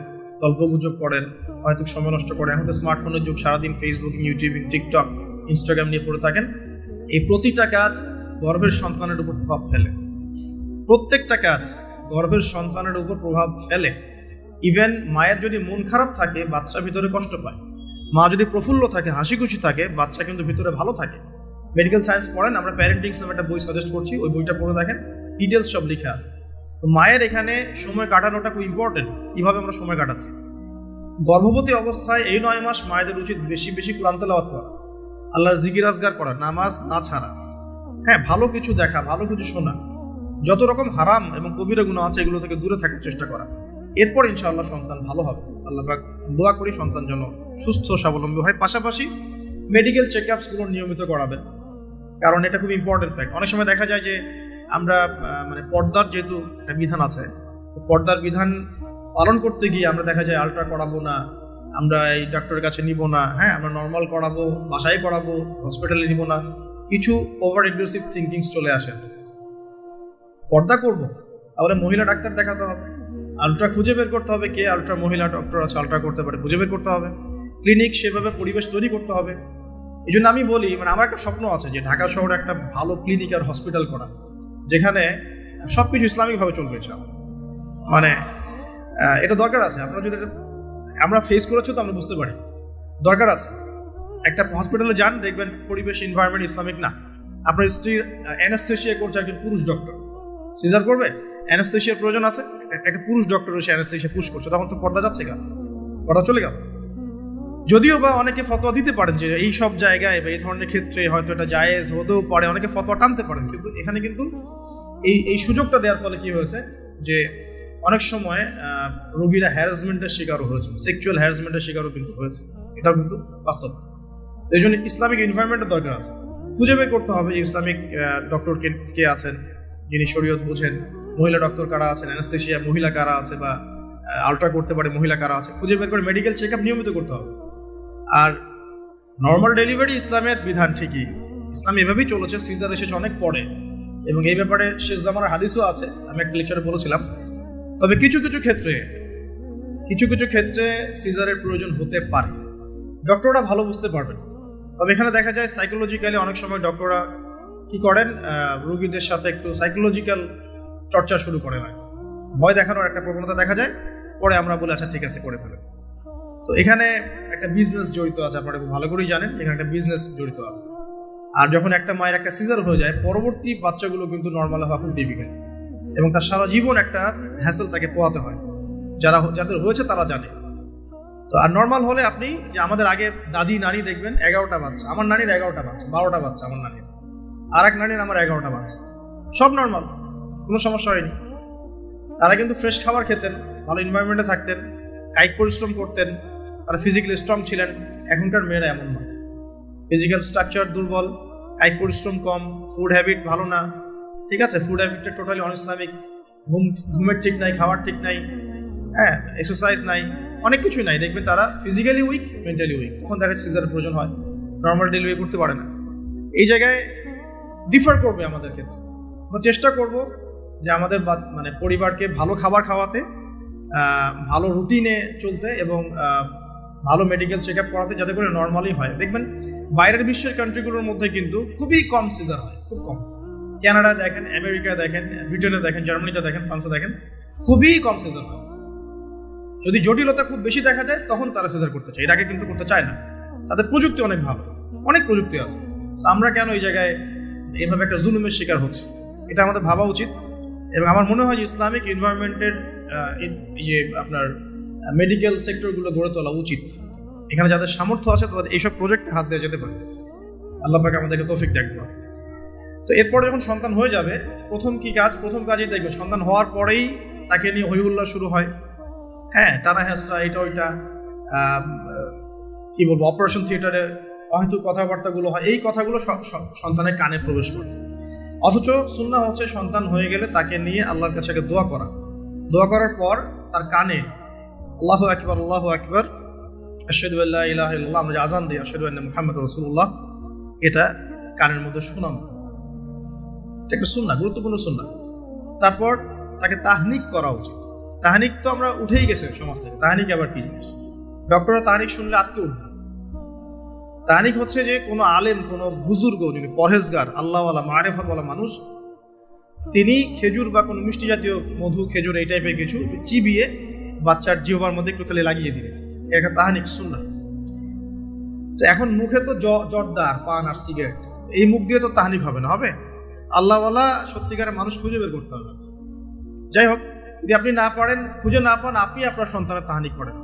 গল্পগুজব করেন, অহেতুক সময় নষ্ট করেন। এখন তো স্মার্টফোনের যুগ, সারাদিন ফেসবুক, ইউটিউব, টিকটক, ইনস্টাগ্রাম নিয়ে পড়ে থাকেন। এই প্রতিটা কাজ গর্ভের সন্তানের উপর প্রভাব ফেলে। প্রত্যেকটা কাজ গর্ভের সন্তানের উপর প্রভাব ফেলে। ইভেন মায়ের যদি মন খারাপ থাকে, বাচ্চা ভিতরে কষ্ট পায়। মা যদি প্রফুল্ল থাকে, হাসি খুশি থাকে, বাচ্চা কিন্তু ভিতরে ভালো থাকে। মেডিকেল সায়েন্স পড়েন, আমরা প্যারেন্টিংস নামে একটা বই সাজেস্ট করছি, ওই বইটা পড়ে দেখেন, ডিটেলস সব লিখে আছে। তো মায়ের এখানে সময় কাটানোটা খুব ইম্পর্টেন্ট। কিভাবে আমরা সময় কাটাচ্ছি? গর্ভবতী অবস্থায় এই 9 মাস মায়েদের উচিত বেশি বেশি কোরআন তেলাওয়াত করা, আল্লাহর জিকির আজগার করা, নামাজ না ছাড়া, হ্যাঁ, ভালো কিছু দেখা, ভালো কিছু শোনা, যত রকম হারাম এবং কবিরা গুনাহ আছে এগুলো থেকে দূরে থাকার চেষ্টা করা। এরপর ইনশাআল্লাহ সন্তান ভালো হবে। আল্লাহ পাক দোয়া করি সন্তান যেন সুস্থ স্বাবলম্বী হয়। পাশাপাশি মেডিকেল চেকআপস গুলো নিয়মিত করাবেন, কারণ এটা খুব ইম্পর্টেন্ট ফ্যাক্ট। অনেক সময় দেখা যায় যে আমরা মানে পর্দার যেহেতু একটা বিধান আছে, তো পর্দার বিধান পালন করতে গিয়ে আমরা দেখা যায় আলট্রা করাবো না, আমরা এই ডাক্তারের কাছে নিব না, হ্যাঁ, আমরা নর্মাল করাবো, বাসায় করাবো, হসপিটালে নিব না, কিছু ওভার এগ্রেসিভ থিঙ্কিংস চলে আসে। পর্দা করব, তাহলে মহিলা ডাক্তার দেখাতে হবে, আলট্রা খুঁজে বের করতে হবে, কে আলট্রা মহিলা ডক্টর আছে আলট্রা করতে পারে, খুঁজে বের করতে হবে, ক্লিনিক সেভাবে পরিবেশ তৈরি করতে হবে। এই জন্য আমি বলি, মানে আমার একটা স্বপ্ন আছে যে ঢাকা শহরে একটা ভালো ক্লিনিক আর হসপিটাল করা, যেখানে সবকিছু ইসলামিকভাবে চলবে। মানে এটা দরকার আছে। আপনারা যদি আমরা ফেস করেছি তো আমরা বুঝতে পারি, দরকার আছে। একটা হসপিটালে যান, দেখবেন পরিবেশ এনভায়রনমেন্ট ইসলামিক না। আপনার স্ত্রীর অ্যানাস্থেসিয়া করছে একজন পুরুষ ডক্টর, সিজার করবে, অ্যানাস্থেসিয়ার প্রয়োজন আছে, একটা পুরুষ ডক্টর এসে অ্যানাস্থেসিয়া পুশ করছে, তখন তো পর্দা যাচ্ছে গা, পর্দা চলে গেল। যদিও বা অনেকে ফতোয়া দিতে পারেন যে এই সব জায়গায় বা এই ধরনের ক্ষেত্রে হয়তো এটা জায়েজ হতেও পারে, অনেকে ফতোয়া টানতে পারেন, কিন্তু এখানে কিন্তু এই সুযোগটা দেওয়ার ফলে কি হয়েছে যে অনেক সময় রোগীরা হ্যারাসমেন্টের শিকারও হয়েছে, সেক্সুয়াল হ্যারাসমেন্টের শিকারও কিন্তু হয়েছে, এটাও কিন্তু বাস্তব। এই জন্য ইসলামিক এনভায়রনমেন্টের দরকার আছে। খুঁজে বের করতে হবে যে ইসলামিক ডক্টর কে আছেন, যিনি শরীয়ত বোঝেন, মহিলা ডক্টর কারা আছেন, অ্যানাস্থেসিয়া মহিলা কারা আছে, বা আলট্রা করতে পারে মহিলা কারা আছে, খুঁজে বের করে মেডিকেল চেকআপ নিয়মিত করতে হবে। আর নর্মাল ডেলিভারি ইসলামের বিধান ঠিকই, ইসলাম এভাবেই চলেছে, সিজার এসেছে অনেক পরে, এবং এই ব্যাপারে শেখ জামানের হাদিসও আছে, আমি একটা লেকচারে বলেছিলাম। তবে কিছু কিছু ক্ষেত্রে সিজারের প্রয়োজন হতে পারে, ডক্টররা ভালো বুঝতে পারবেন। তবে এখানে দেখা যায় সাইকোলজিক্যালি অনেক সময় ডক্টররা কি করেন, রোগীদের সাথে একটু সাইকোলজিক্যাল চর্চা শুরু করে না, ভয় দেখানোর একটা প্রবণতা দেখা যায়, পরে আমরা বলে আচ্ছা ঠিক আছে করে ফেলে। তো এখানে একটা বিজনেস জড়িত আছে, আপনারা খুব ভালো করেই জানেন, এখানে একটা বিজনেস জড়িত আছে। আর যখন একটা মায়ের একটা সিজার হয়ে যায়, পরবর্তী বাচ্চাগুলো কিন্তু নর্মাল হওয়া খুব ডিফিকাল্ট, এবং তার সারা জীবন একটা হ্যাসেল তাকে পোহাতে হয়। যাদের হয়েছে তারা জানে। তো আর নর্মাল হলে আপনি যে আমাদের আগে দাদি নানি দেখবেন 11টা বাচ্চা, আমার নানির 11টা বাচ্চা, 12টা বাচ্চা আমার নানির, আর এক নানির আমার 11টা বাচ্চা, সব নর্মাল, কোনো সমস্যা হয়নি। তারা কিন্তু ফ্রেশ খাবার খেতেন, ভালো এনভায়রনমেন্টে থাকতেন, কায়িক পরিশ্রম করতেন, তারা ফিজিক্যালি স্ট্রং ছিলেন। এখনকার মেয়েরা এমন নয়, ফিজিক্যাল স্ট্রাকচার দুর্বল, কায়িক পরিশ্রম কম, ফুড হ্যাবিট ভালো না, ঠিক আছে, ফুড হ্যাবিটটা টোটালি অনইসলামিক, ঘুমের ঠিক নাই, খাওয়ার ঠিক নাই, হ্যাঁ, এক্সারসাইজ নাই, অনেক কিছুই নাই। দেখবেন তারা ফিজিক্যালি উইক, মেন্টালি উইক, তখন দেখা যাচ্ছে সিজারের প্রয়োজন হয়, নর্মাল ডেলিভারি করতে পারে না। এই জায়গায় ডিফার করবে আমাদের ক্ষেত্রে। আমরা চেষ্টা করব যে আমাদের মানে পরিবারকে ভালো খাবার খাওয়াতে, ভালো রুটিনে চলতে, এবং ভালো মেডিকেল চেক আপ করাতে, যাতে করে নর্মালি হয়। দেখবেন বাইরের বিশ্বের কান্ট্রিগুলোর মধ্যে কিন্তু খুবই কম সিজার হয়, খুব কম। কানাডা দেখেন, আমেরিকা দেখেন, ব্রিটেনে দেখেন, জার্মানিতে দেখেন, ফ্রান্সে দেখেন, খুবই কম সিজার হয়। যদি জটিলতা খুব বেশি দেখা যায় তখন তারা সিজার করতে চায়, এর আগে কিন্তু করতে চায় না। তাদের প্রযুক্তি অনেক ভালো, অনেক প্রযুক্তি আছে। আমরা কেন এই জায়গায় এইভাবে একটা জুলুমের শিকার হচ্ছে, এটা আমাদের ভাবা উচিত। এবং আমার মনে হয় যে ইসলামিক এনভায়রনমেন্টের এই যে আপনার মেডিকেল সেক্টরগুলো গড়ে তোলা উচিত। এখানে যাদের সামর্থ্য আছে তাদের এইসব প্রজেক্টে হাত দিয়ে যেতে পারে। আল্লাহ পাক আমাদেরকে তৌফিক দেখবে। তো এরপরে যখন সন্তান হয়ে যাবে, প্রথম কাজই দেখবে সন্তান হওয়ার পরেই তাকে নিয়ে হইহুল্লাহ শুরু হয়। হ্যাঁ, টানা হেঁচড়া, এটা ওইটা, কি বলবো, অপারেশন থিয়েটারে হয়তো কথাবার্তাগুলো হয়, এই কথাগুলো সন্তানের কানে প্রবেশ করে। অথচ সুন্নাহ হচ্ছে সন্তান হয়ে গেলে তাকে নিয়ে আল্লাহর কাছে দোয়া করা। দোয়া করার পর তার কানে আল্লাহু আকবার, আল্লাহু আকবার, আশহাদু আল্লা ইলাহা ইল্লাল্লাহ, আমরা যে আযান দিই আশহাদু আন্না মুহাম্মাদুর রাসূলুল্লাহ, এটা কানের মধ্যে শোনানো। এটা একটা সুন্নাহ, গুরুত্বপূর্ণ সুন্নাহ। তারপর তাকে তাহনিক করা উচিত। তাহনিক তো আমরা উঠেই গেছে সমাজ থেকে। তাহনিক আবার কি জিনিস? ডক্টররা তাহনিক শুনলে আটকে উঠবে। তাহনিক হচ্ছে যে কোনো আলেম, কোনো বুজুর্গ, যিনি পরহেজগার, আল্লাহওয়ালা, মারেফতওয়ালা মানুষ, তিনি খেজুর বা কোনো মিষ্টি জাতীয় মধু, খেজুর, এই টাইপের কিছু চিবিয়ে বাচ্চার জিহ্বার মধ্যে একটু খালি লাগিয়ে দিবে। এটা তাহনিক সুন্নাহ। তো এখন মুখে তো জর্দা, পান আর সিগারেট, এই মুখ দিয়ে তো তাহনিক হবে না, হবে আল্লাহওয়ালা সত্যিকারের মানুষ খুঁজে বের করতে হবে। যাই হোক, যদি আপনি না পারেন, খুঁজে না পান, আপনি আপনার সন্তানের তাহনিক করেন,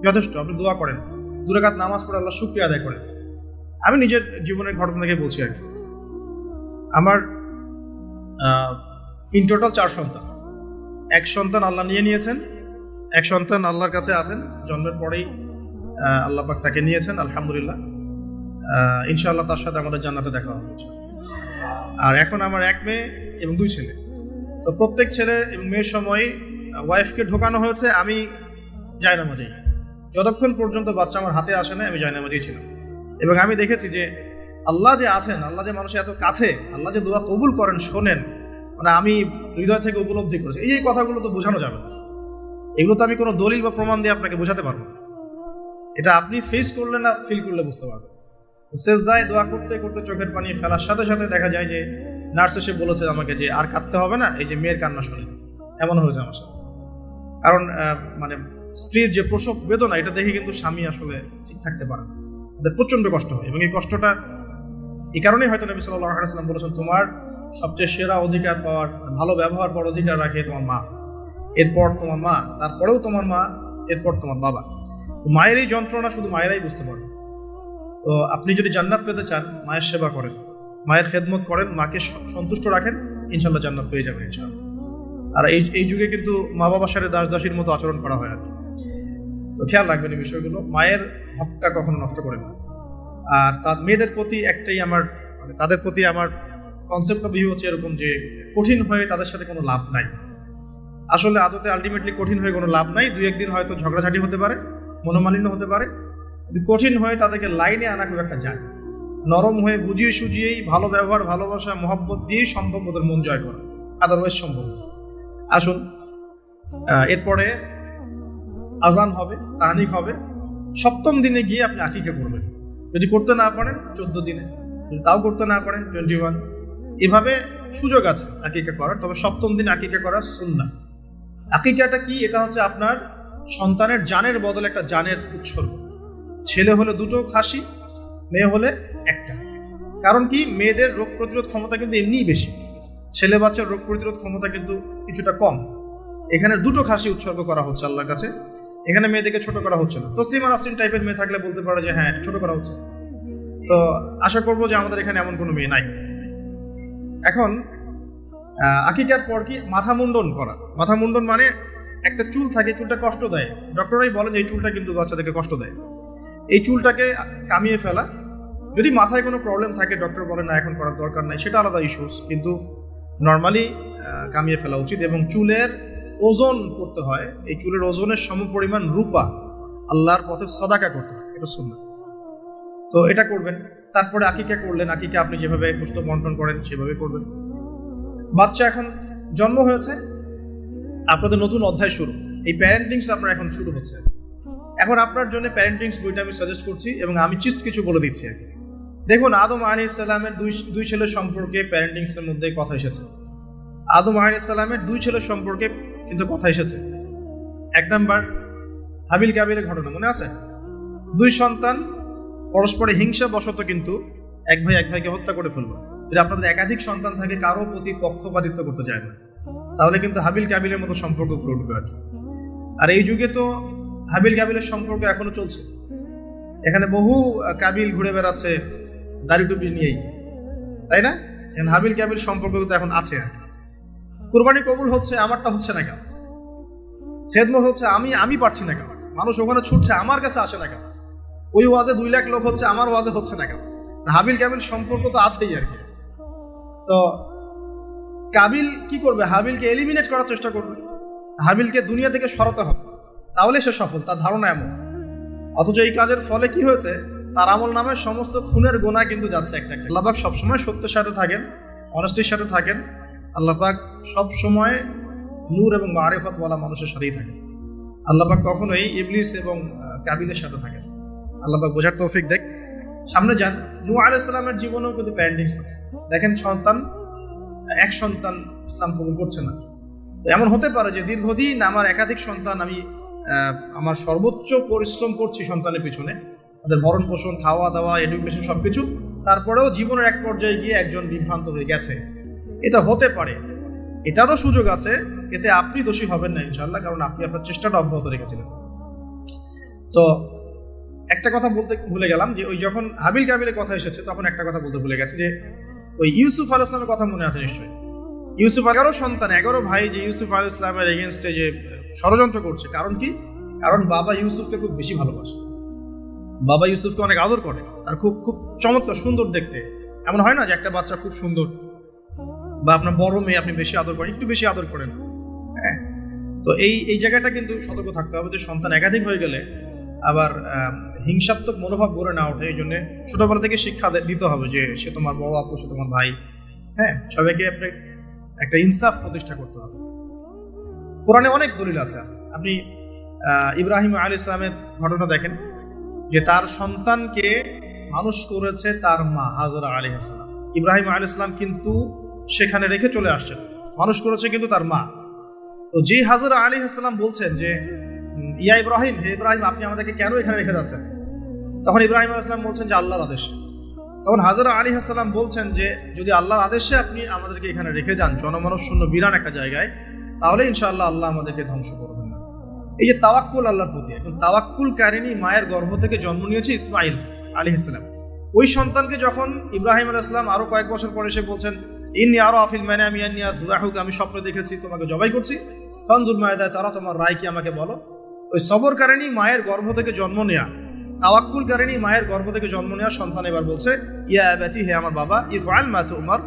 যথেষ্ট। আপনি দোয়া করেন, 2 রাকাত নামাজ পড়ে আল্লাহ শুকরিয়া আদায় করেন। আমি নিজের জীবনের ঘটনা থেকে বলছি আর কি। আমার ইন টোটাল 4 সন্তান। 1 সন্তান আল্লাহ নিয়ে নিয়েছেন, 1 সন্তান আল্লাহর কাছে আছেন, জন্মের পরেই আল্লাহ পাক তাকে নিয়েছেন, আলহামদুলিল্লাহ। ইনশাআল্লাহ তার সাথে আমাদের জান্নাতে দেখা হবে। আর এখন আমার 1 মেয়ে এবং 2 ছেলে। তো প্রত্যেক ছেলে এবং মেয়ের সময় ওয়াইফকে ঢোকানো হয়েছে, আমি জায়নামাজেই। যতক্ষণ পর্যন্ত বাচ্চা আমার হাতে আসে না, আমি জায়নামাজেই ছিলাম। এবং আমি দেখেছি যে আল্লাহ যে আছেন, আল্লাহ যে মানুষের এত কাছে, আল্লাহ যে দোয়া কবুল করেন, শোনেন, মানে আমি হৃদয় থেকে উপলব্ধি করেছি। এই কথাগুলো তো বোঝানো যাবে না, এগুলো তো আমি কোনো দলিল বা প্রমাণ দিয়ে আপনাকে বোঝাতে পারবো না। এটা আপনি ফেস করলে না, ফিল করলে বুঝতে পারবেন। সেজদায় দোয়া করতে করতে চোখের পানি ফেলার সাথে সাথে দেখা যায় যে নার্স এসে বলেছে আমাকে যে আর কাঁদতে হবে না, এই যে মেয়ের কান্না শুনে। এমন হয়েছে আমার সাথে। কারণ মানে স্ত্রীর যে প্রসব বেদনা, এটা দেখে কিন্তু স্বামী আসলে ঠিক থাকতে পারে না, তাদের প্রচন্ড কষ্ট হয়। এবং এই কষ্টটা এই কারণেই হয়তো নবী সাল্লাল্লাহু আলাইহি ওয়াসাল্লাম বলেছেন, তোমার সবচেয়ে সেরা অধিকার পাওয়ার, ভালো ব্যবহার পাওয়ার অধিকার রাখে তোমার মা, এরপর তোমার মা, তারপরেও তোমার মা, এরপর তোমার বাবা। মায়ের এই যন্ত্রণা শুধু মায়েরাই বুঝতে পারবে। তো আপনি যদি জান্নাত পেতে চান, মায়ের সেবা করেন, মায়ের খেদমত করেন, মাকে সন্তুষ্ট রাখেন, ইনশাল্লাহ জান্নাত পেয়ে যাবেন ইনশাআল্লাহ। আর এই যুগে কিন্তু মা বাবার সাথে দাস দাসীর মতো আচরণ করা হয় আর কি। তো খেয়াল রাখবেন এই বিষয়গুলো, মায়ের হকটা কখনো নষ্ট করেন না। আর তার মেয়েদের প্রতি একটাই আমার, মানে তাদের প্রতি আমার কনসেপ্ট অফ ভিউ হচ্ছে এরকম যে কঠিন হয়ে তাদের সাথে কোনো লাভ নাই। আসলে আদতে আলটিমেটলি কঠিন হয়ে কোনো লাভ নাই। 2-1 দিন হয়তো ঝগড়াঝাটি হতে পারে, মনোমালিন্য হতে পারে, কিন্তু কঠিন হয়ে তাদেরকে লাইনে আনা খুব একটা যায়। নরম হয়ে বুঝিয়ে সুঝিয়েই, ভালো ব্যবহার, ভালোবাসা, মহব্বত দিয়েই সম্ভব ওদের মন জয় করা, আদারওয়াইজ সম্ভব। আসুন, এরপরে আজান হবে, তাহনিক হবে। 7ম দিনে গিয়ে আপনি আকিকা করবেন। যদি করতে না পারেন 14 দিনে, যদি তাও করতে না পারেন 21। এভাবে সুযোগ আছে আকিকা করার। তবে 7ম দিন আকিকা করা সুন্নাহ। আকিকাটা কি? এটা হচ্ছে আপনার সন্তানের জানের বদলে একটা জানের উৎসর্গ। ছেলে হলে 2টো খাসি, মেয়ে হলে 1টা। কারণ কি? মেয়েদের রোগ প্রতিরোধ ক্ষমতা কিন্তু এমনিই বেশি, ছেলে বাচ্চার রোগ প্রতিরোধ ক্ষমতা কিন্তু কিছুটা কম। এখানে 2টো খাসি উৎসর্গ করা হচ্ছে আল্লাহর কাছে। এখানে মেয়েদেরকে ছোট করা হচ্ছে না। তসলিমা নাসরিন টাইপের মেয়ে থাকলে বলতে পারে যে হ্যাঁ ছোট করা হচ্ছে। তো আশা করবো যে আমাদের এখানে এমন কোনো মেয়ে নাই। এখন আকিকার পর কি? মাথা মুন্ডন করা। মাথা মুন্ডন মানে একটা চুল থাকে, চুলটা কষ্ট দেয়। ডক্টরাই বলেন এই চুলটা কিন্তু বাচ্চাদেরকে কষ্ট দেয়। এই চুলটাকে কামিয়ে ফেলা। যদি মাথায় কোনো প্রবলেম থাকে, ডক্টর বলেন না এখন করার দরকার নাই, সেটা আলাদা ইস্যুস, কিন্তু নর্মালি কামিয়ে ফেলা উচিত। এবং চুলের ওজন করতে হয়, এই চুলের ওজনের সমপরিমাণ রূপা আল্লাহর পথে সাদাকা করতে হয়, এটা সুন্নাহ। তো এটা করবেন। তারপরে আকিকা করলেন, আকিকা আপনি যেভাবে গোশত বন্টন করেন সেভাবে করবেন। বাচ্চা এখন জন্ম হয়েছে, আপনাদের নতুন অধ্যায় শুরু, এই প্যারেন্টিংস আপনার এখন শুরু হচ্ছে। এখন আপনার জন্য প্যারেন্টিংস বইটা আমি সাজেস্ট করছি এবং আমি চিস্ট কিছু বলে দিচ্ছি। দেখুন, আদম আলাইহিস সালামের দুই ছেলের সম্পর্কে প্যারেন্টিংস এর মধ্যে কথা এসেছে। আদম আলাইহিস সালামের 2 ছেলের সম্পর্কে কিন্তু কথা এসেছে। 1 নাম্বার হাবিল কাবিলের ঘটনা মনে আছে? 2 সন্তান পরস্পরে হিংসা বশত কিন্তু এক ভাইকে হত্যা করে ফেললো। যদি আপনাদের একাধিক সন্তান থাকে, কারো প্রতি পক্ষপাতিত্ব করতে যায় না, তাহলে কিন্তু হাবিল কাবিলের মতো সম্পর্ক গড়ে উঠবে আর কি। আর এই যুগে তো হাবিল কাবিলের সম্পর্ক এখনো চলছে। এখানে বহু কাবিল ঘুরে বেড়াচ্ছে দাড়ি টুপি নিয়েই, তাই না? হাবিল কাবিল সম্পর্ক কিন্তু এখন আছে। কুরবানি কবুল হচ্ছে, আমারটা হচ্ছে না কেন? খেদমত হচ্ছে, আমি পারছি না কেন? মানুষ ওখানে ছুটছে, আমার কাছে আসে না কেন? ওই ওয়াজে 2 লাখ লোক হচ্ছে, আমার ওয়াজে হচ্ছে না কেন? হাবিল কাবিল সম্পর্ক তো আছেই আর কি। তো কাবিল কি করবে? হাবিলকে এলিমিনেট করার চেষ্টা করবে, হাবিলকে দুনিয়া থেকে সরাতে হবে, তাহলে সে সফল, তার ধারণা এমন। অথচ এই কাজের ফলে কি হয়েছে? তার আমল নামে সমস্ত খুনের গোনা কিন্তু যাচ্ছে একটা একটা। আল্লাহ পাক সবসময় সত্যের সাথে থাকেন, অনেস্টির সাথে থাকেন। আল্লাহ পাক সবসময় নূর এবং মারিফত ওয়ালা মানুষের সাথেই থাকেন। আল্লাহ পাক কখনোই ইবলিস এবং কাবিলের সাথে থাকেন। আল্লাহ পাক বোঝার তৌফিক দেখ। সামনে যান। নূহ আলাইহিস সালামের জীবনেও কিন্তু প্যান্ডিংস আছে। দেখেন, এক সন্তান ইসলাম কবুল করছে না। তো এমন হতে পারে যে দীর্ঘদিন আমার একাধিক সন্তান, আমি আমার সর্বোচ্চ পরিশ্রম করছি সন্তানের পিছনে, তাদের ভরণ পোষণ, খাওয়া দাওয়া, এডুকেশন সবকিছু, তারপরেও জীবনের এক পর্যায়ে গিয়ে একজন বিভ্রান্ত হয়ে গেছে। এটা হতে পারে, এটারও সুযোগ আছে। এতে আপনি দোষী হবেন না ইনশাআল্লাহ, কারণ আপনি আপনার চেষ্টাটা অব্যাহত রেখেছিলেন। তো একটা কথা বলতে ভুলে গেলাম, যে ওই যখন হাবিল কাবিলের কথা এসেছে তখন একটা কথা বলতে ভুলে গেছে, যে ওই ইউসুফ আলাইহিস সালামের কথা মনে আছে নিশ্চয়ই। ইউসুফ 11 সন্তান, 11 ভাই, যে ইউসুফ আলাইহিস সালামের এগেইনস্টে যে ষড়যন্ত্র করছে। কারণ কি? কারণ বাবা ইউসুফকে খুব বেশি ভালোবাসে, বাবা ইউসুফকে অনেক আদর করে, তার খুব খুব চমৎকার, সুন্দর দেখতে। এমন হয় না যে একটা বাচ্চা খুব সুন্দর, বা আপনার বড় মেয়ে আপনি বেশি আদর করেন, একটু বেশি আদর করেন। হ্যাঁ, তো এই জায়গাটা কিন্তু সতর্ক থাকতে হবে, যে সন্তান একাধিক হয়ে গেলে আবার হিংসাত্মক মনোভাব গড়ে না ওঠে। এই জন্য ছোটবেলা থেকে শিক্ষা দিতে হবে যে সে তোমার বড় আপু, সে তোমার ভাই। হ্যাঁ, সবাইকে আপনি একটা ইনসাফ প্রতিষ্ঠা করতে হবে। কোরআনে অনেক দলিল আছে। আপনি ইব্রাহিম আলাইহিস সালামের ঘটনা দেখেন, যে তার সন্তানকে মানুষ করেছে তার মা হাজরা আলাইহিস সালাম। ইব্রাহিম আলাইহিস সালাম কিন্তু সেখানে রেখে চলে আসছেন, মানুষ করেছে কিন্তু তার মা। তো যে হাজরা আলাইহিস সালাম বলছেন যে ইয়া ইব্রাহিম, হে ইব্রাহিম, আপনি আমাদেরকে কেন এখানে রেখে যাচ্ছেন? তখন ইব্রাহিম আলাইহিস সালাম বলছেন যে আল্লাহর আদেশে। তখন হাজরা আলাইহিস সালাম বলছেন যে যদি আল্লাহর আদেশে আপনি আমাদেরকে এখানে রেখে যান, জনমানব শূন্য বিরান একটা জায়গায়, তাহলে ইনশাআল্লাহ আল্লাহ আমাদেরকে ধ্বংস করবেন না। এই যে তাওয়াক্কুল আল্লাহর প্রতি, এখন তাওয়াক্কুল কারিনী মায়ের গর্ভ থেকে জন্ম নিয়েছে ইসমাইল আলাইহিস সালাম। ওই সন্তানকে যখন ইব্রাহিম আলাইহিস সালাম আরো কয়েক বছর পরে এসে বলছেন, ইন্নী আরা ফিল মানামি আন্নী আযবাহুকা, আমি স্বপ্নে দেখেছি তোমাকে জবাই করছি, ফানজুর মাযা তারা, তোমার রায় কি আমাকে বলো। ওই সবরকারিনী মায়ের গর্ভ থেকে জন্ম নেয়া, তাওয়াক্কুলকারিনী মায়ের গর্ভ থেকে জন্ম নেওয়া সন্তান এবার বলছে, ইয়া আবাতি, হে আমার বাবা, ইফআল মা তুমার,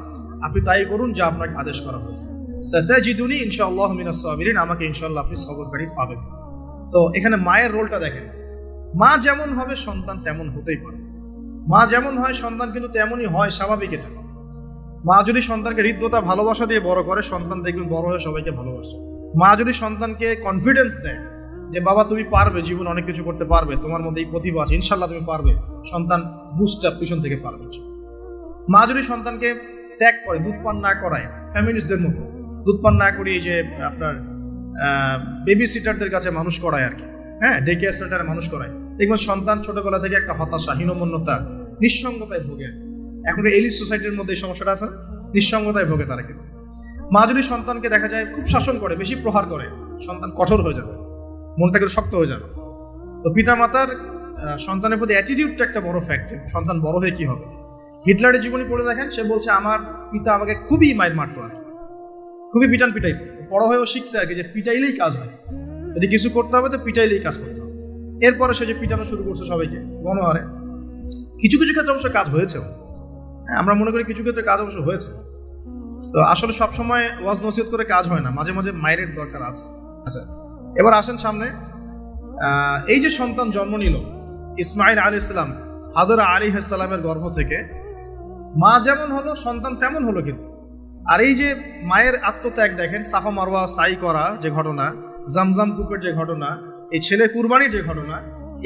আপনি তাই করুন যা আপনাকে আদেশ করা হয়েছে। সাতাজিদুনি ইনশাআল্লাহু মিনাস সাবিরিন, আমাকে ইনশাআল্লাহ আপনি সবরকারী পাবেন। তো এখানে মায়ের রোলটা দেখেন, মা যেমন হবে সন্তান তেমন হতেই পারে। মা যেমন হয় সন্তান কিন্তু তেমনই হয়, স্বাভাবিক এটা। মা যদি সন্তানকে হৃদ্যতা, ভালোবাসা দিয়ে বড় করে, সন্তান দেখবেন বড় হয়ে সবাইকে ভালোবাসে। মা যদি সন্তানকে কনফিডেন্স দেয় যে বাবা তুমি পারবে, জীবন অনেক কিছু করতে পারবে, তোমার মধ্যে এই প্রতিভা আছে, ইনশাআল্লাহ তুমি পারবে, সন্তান বুস্ট আপ পিছন থেকে পারবে। মা যদি সন্তানকে ত্যাগ করে, দুধ পান না করায়, ফ্যামিলিস্টদের মতো দুধ পান না করিয়ে যে আপনার বেবি সিটারদের কাছে মানুষ করায় আর কি, হ্যাঁ, ডে কেয়ার সেন্টারে মানুষ করায়, দেখবেন সন্তান ছোটবেলা থেকে একটা হতাশা, হীনমন্যতা, নিঃসঙ্গতায় ভোগে। এখন এলিট সোসাইটির মধ্যে এই সমস্যাটা আছে, নিঃসঙ্গতায় ভোগে তারা। কিন্তু মা যদি সন্তানকে দেখা যায় খুব শাসন করে, বেশি প্রহার করে, সন্তান কঠোর হয়ে যাবে, মনটা একটু শক্ত হয়ে যাবে। তো পিতা মাতার সন্তানের প্রতি অ্যাটিটিউডটা একটা বড় ফ্যাক্ট। সন্তান বড় হয়ে কি হবে? হিটলারের জীবনী পড়ে দেখেন, সে বলছে আমার পিতা আমাকে খুবই মাইর মারতো আর কি, খুবই পিটান পিটাইতো। বড় হয়েও শিখছে আর কি, যে পিটাইলেই কাজ হয়, যদি কিছু করতে হবে তো পিটাইলেই কাজ করতে হবে। এরপরে সে যে পিটানো শুরু করছে সবাইকে গণহারে। কিছু কিছু ক্ষেত্রে অবশ্য কাজ হয়েছে, আমরা মনে করি কিছু ক্ষেত্রে কাজ অবশ্য হয়েছে। তো আসলে সবসময় ওয়াজ নসিহত করে কাজ হয় না, মাঝে মাঝে মায়ের দরকার আছে। আচ্ছা, এবার আসেন সামনে। এই যে সন্তান জন্ম নিল ইসমাইল আলাইহিস সালাম হাজরা আলাইহিস সালামের গর্ভ থেকে, মা যেমন হলো সন্তান তেমন হলো কিন্তু। আর এই যে মায়ের আত্মত্যাগ দেখেন, সাফা মারওয়া সাই করা যে ঘটনা, জামজাম কূপের যে ঘটনা, এই ছেলে কুরবানির যে ঘটনা,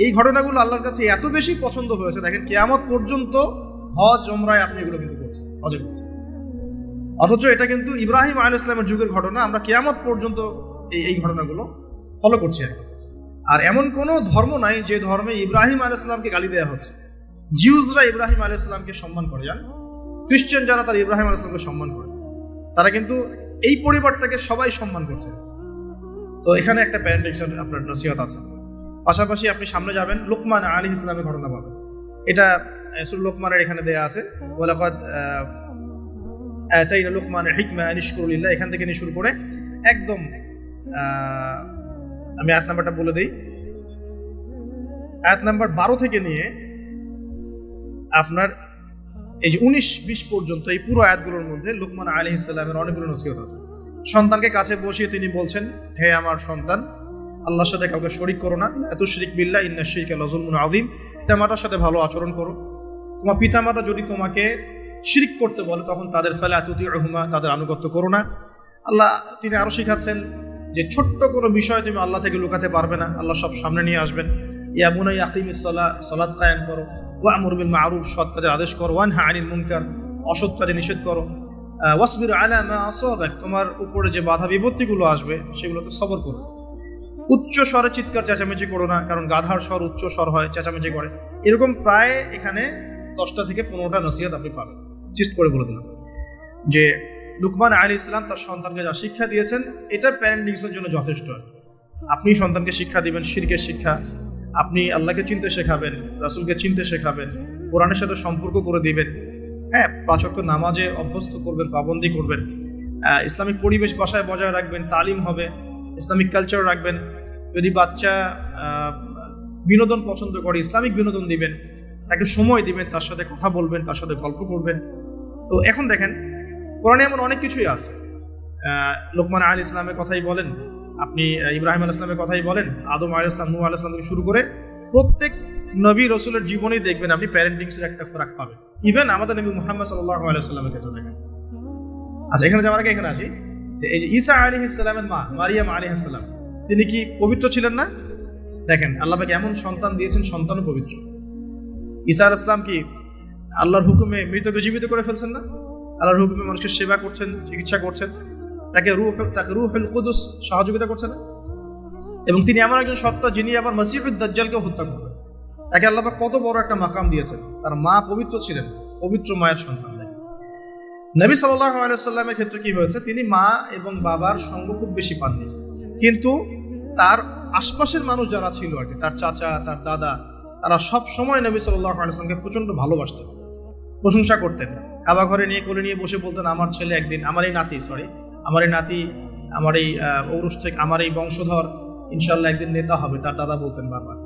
এই ঘটনাগুলো আল্লাহর কাছে এত বেশি পছন্দ হয়েছে। দেখেন কিয়ামত পর্যন্ত হজ ওমরায় আপনি এগুলো কিন্তু করছেন, হজে করছেন। অথচ এটা কিন্তু ইব্রাহিম আলাইহিস সালামের যুগের ঘটনা, আমরা কিয়ামত পর্যন্ত এই ঘটনাগুলো ফলো করছি। আর এমন কোনো ধর্ম নাই যে ধর্মে ইব্রাহিম আলাইহিস সালামকে গালি দেওয়া হচ্ছে। জিউসরা ইব্রাহিম আলাইহিস সালামকে সম্মান করে, জান, খ্রিস্টান যারা তারা ইব্রাহিম আলাইহিস সালামকে সম্মান করে, তারা কিন্তু এই পরিবারটাকে সবাই সম্মান করছে। তো এখানে একটা প্যারেন্টিং আপনার নসিহত আছে। পাশাপাশি আপনি সামনে যাবেন, লোকমান আলাইহিস সালামের ঘটনা পাবেন। এটা সূরা লোকমানের এখানে দেয়া আছে, ওয়ালাকাদ আতাইনা লোকমানাল হিকমা আন ইশকুর লিল্লাহ, এখান থেকে নিয়ে শুরু করে একদম আমি আয়াত নাম্বারটা বলে দিই, আয়াত নাম্বার 12 থেকে নিয়ে আপনার এই যে 19-20 পর্যন্ত এই পুরো আয়াতগুলোর মধ্যে লোকমান আলাইহিস সালামের অনেকগুলো নসিহত আছে। সন্তানকে কাছে বসিয়ে তিনি বলছেন, হে আমার সন্তান, আল্লাহর সাথে কাউকে শরীক করো না, লা তুশরিক বিল্লাহ ইন্নাশ শিরকা লাযুলমুন আযীম। পিতামাতার সাথে ভালো আচরণ করো। তোমার পিতামাতা যদি তোমাকে শিরক করতে বলে তখন তাদের ফালা তুতিউহুমা, তাদের আনুগত্য করো না। আল্লাহ তিনি আরো শিখাচ্ছেন যে ছোট্ট কোনো বিষয় তুমি আল্লাহ থেকে লুকাতে পারবে না, আল্লাহ সব সামনে নিয়ে আসবেন। ইয়া বুনাইয়া আকিমিস সালাহ, সালাত কায়েম করো। ওয়া'মুর বিল মা'রুফ, সৎ কাজের আদেশ করো। ওয়ানহা আনিল মুনকার, অসৎ কাজে নিষেধ করো। ওয়াসবির আলা মা আসাবাক, তোমার উপরে যে বাধা বিপত্তিগুলো আসবে সেগুলোতে সবর করো। উচ্চ স্বরে চিৎকার চেঁচামেচি করো না, কারণ গাধার স্বর উচ্চ স্বর হয়, চেঁচামেচি করে। এরকম প্রায় এখানে 10টা থেকে 15টা নসিহত আপনি পাবেন। চিস্ট করে বলে দিলাম যে লুকমান আলাইহিস সালাম তার সন্তানকে যা শিক্ষা দিয়েছেন এটা প্যারেন্টিংসের জন্য যথেষ্ট। আপনি সন্তানকে শিক্ষা দিবেন শিরকের শিক্ষা, আপনি আল্লাহকে চিনতে শেখাবেন, রাসূলকে চিনতে শেখাবেন, কোরআনের সাথে সম্পর্ক করে দিবেন, হ্যাঁ 5 ওয়াক্ত নামাজে অভ্যস্ত করবেন, পাবন্দি করবেন, ইসলামিক পরিবেশ বাসায় বজায় রাখবেন, তালিম হবে, ইসলামিক কালচার রাখবেন। যদি বাচ্চা বিনোদন পছন্দ করে ইসলামিক বিনোদন দিবেন, তাকে সময় দিবেন, তার সাথে কথা বলবেন, তার সাথে গল্প করবেন। তো এখন দেখেন কোরআনে এমন অনেক কিছুই আছে। লোকমান আলাইহিস সালামের কথাই বলেন, আপনি ইব্রাহিম আলাইহিস সালামের কথাই বলেন, আদম আলাইহিস সালাম, নূহ আলাইহিস সালাম থেকে শুরু করে প্রত্যেক নবী রাসূলের জীবনেই দেখবেন আপনি প্যারেন্টিংসের একটা খোরাক পাবেন। ইভেন আমাদের নবী মুহাম্মদ সাল্লাল্লাহু আলাইহি ওয়াসাল্লামের ক্ষেত্রে দেখেন। আচ্ছা, এখানে যাওয়ার আগে এখানে আসি যে এই যে ঈসা আলাইহিস সালামের মা মারিয়াম আলাইহিস সালাম, তিনি কি পবিত্র ছিলেন না? দেখেন আল্লাহ পাক এমন সন্তান দিয়েছেন, সন্তানও পবিত্র। ঈসা আলাইহিস সালাম কি আল্লাহর হুকুমে মৃতকে জীবিত করে ফেলছেন না? আল্লাহর হুকুমে মানুষের সেবা করছেন, চিকিৎসা করছেন, তাকে রূহুল কুদুস সহযোগিতা করছেন না? এবং তিনি এমন একজন সত্তা যিনি আবার মসিহুদ দাজ্জালকে হত্যা করবেন। তাকে আল্লাহ পাক কত বড় একটা মাকাম দিয়েছেন। তার মা পবিত্র ছিলেন, পবিত্র মায়ের সন্তান। নবী সাল্লাল্লাহু আলাইহি ওয়াসাল্লামের ক্ষেত্রে কি হয়েছে, তিনি মা এবং বাবার সঙ্গ খুব বেশি পাননি, কিন্তু তার আশপাশের মানুষ যারা ছিল আর কি, তার চাচা, তার দাদা, তারা সব সময় নবী সাল্লাল্লাহু আলাইহি ওয়াসাল্লামকে প্রচন্ড ভালোবাসতেন, প্রশংসা করতেন। কাবা ঘরে নিয়ে কোলে নিয়ে বসে বলতেন, আমার ছেলে একদিন, আমার এই নাতি আমার এই ঔরস থেকে, আমার এই বংশধর ইনশাআল্লাহ একদিন নেতা হবে, তার দাদা বলতেন বারবার।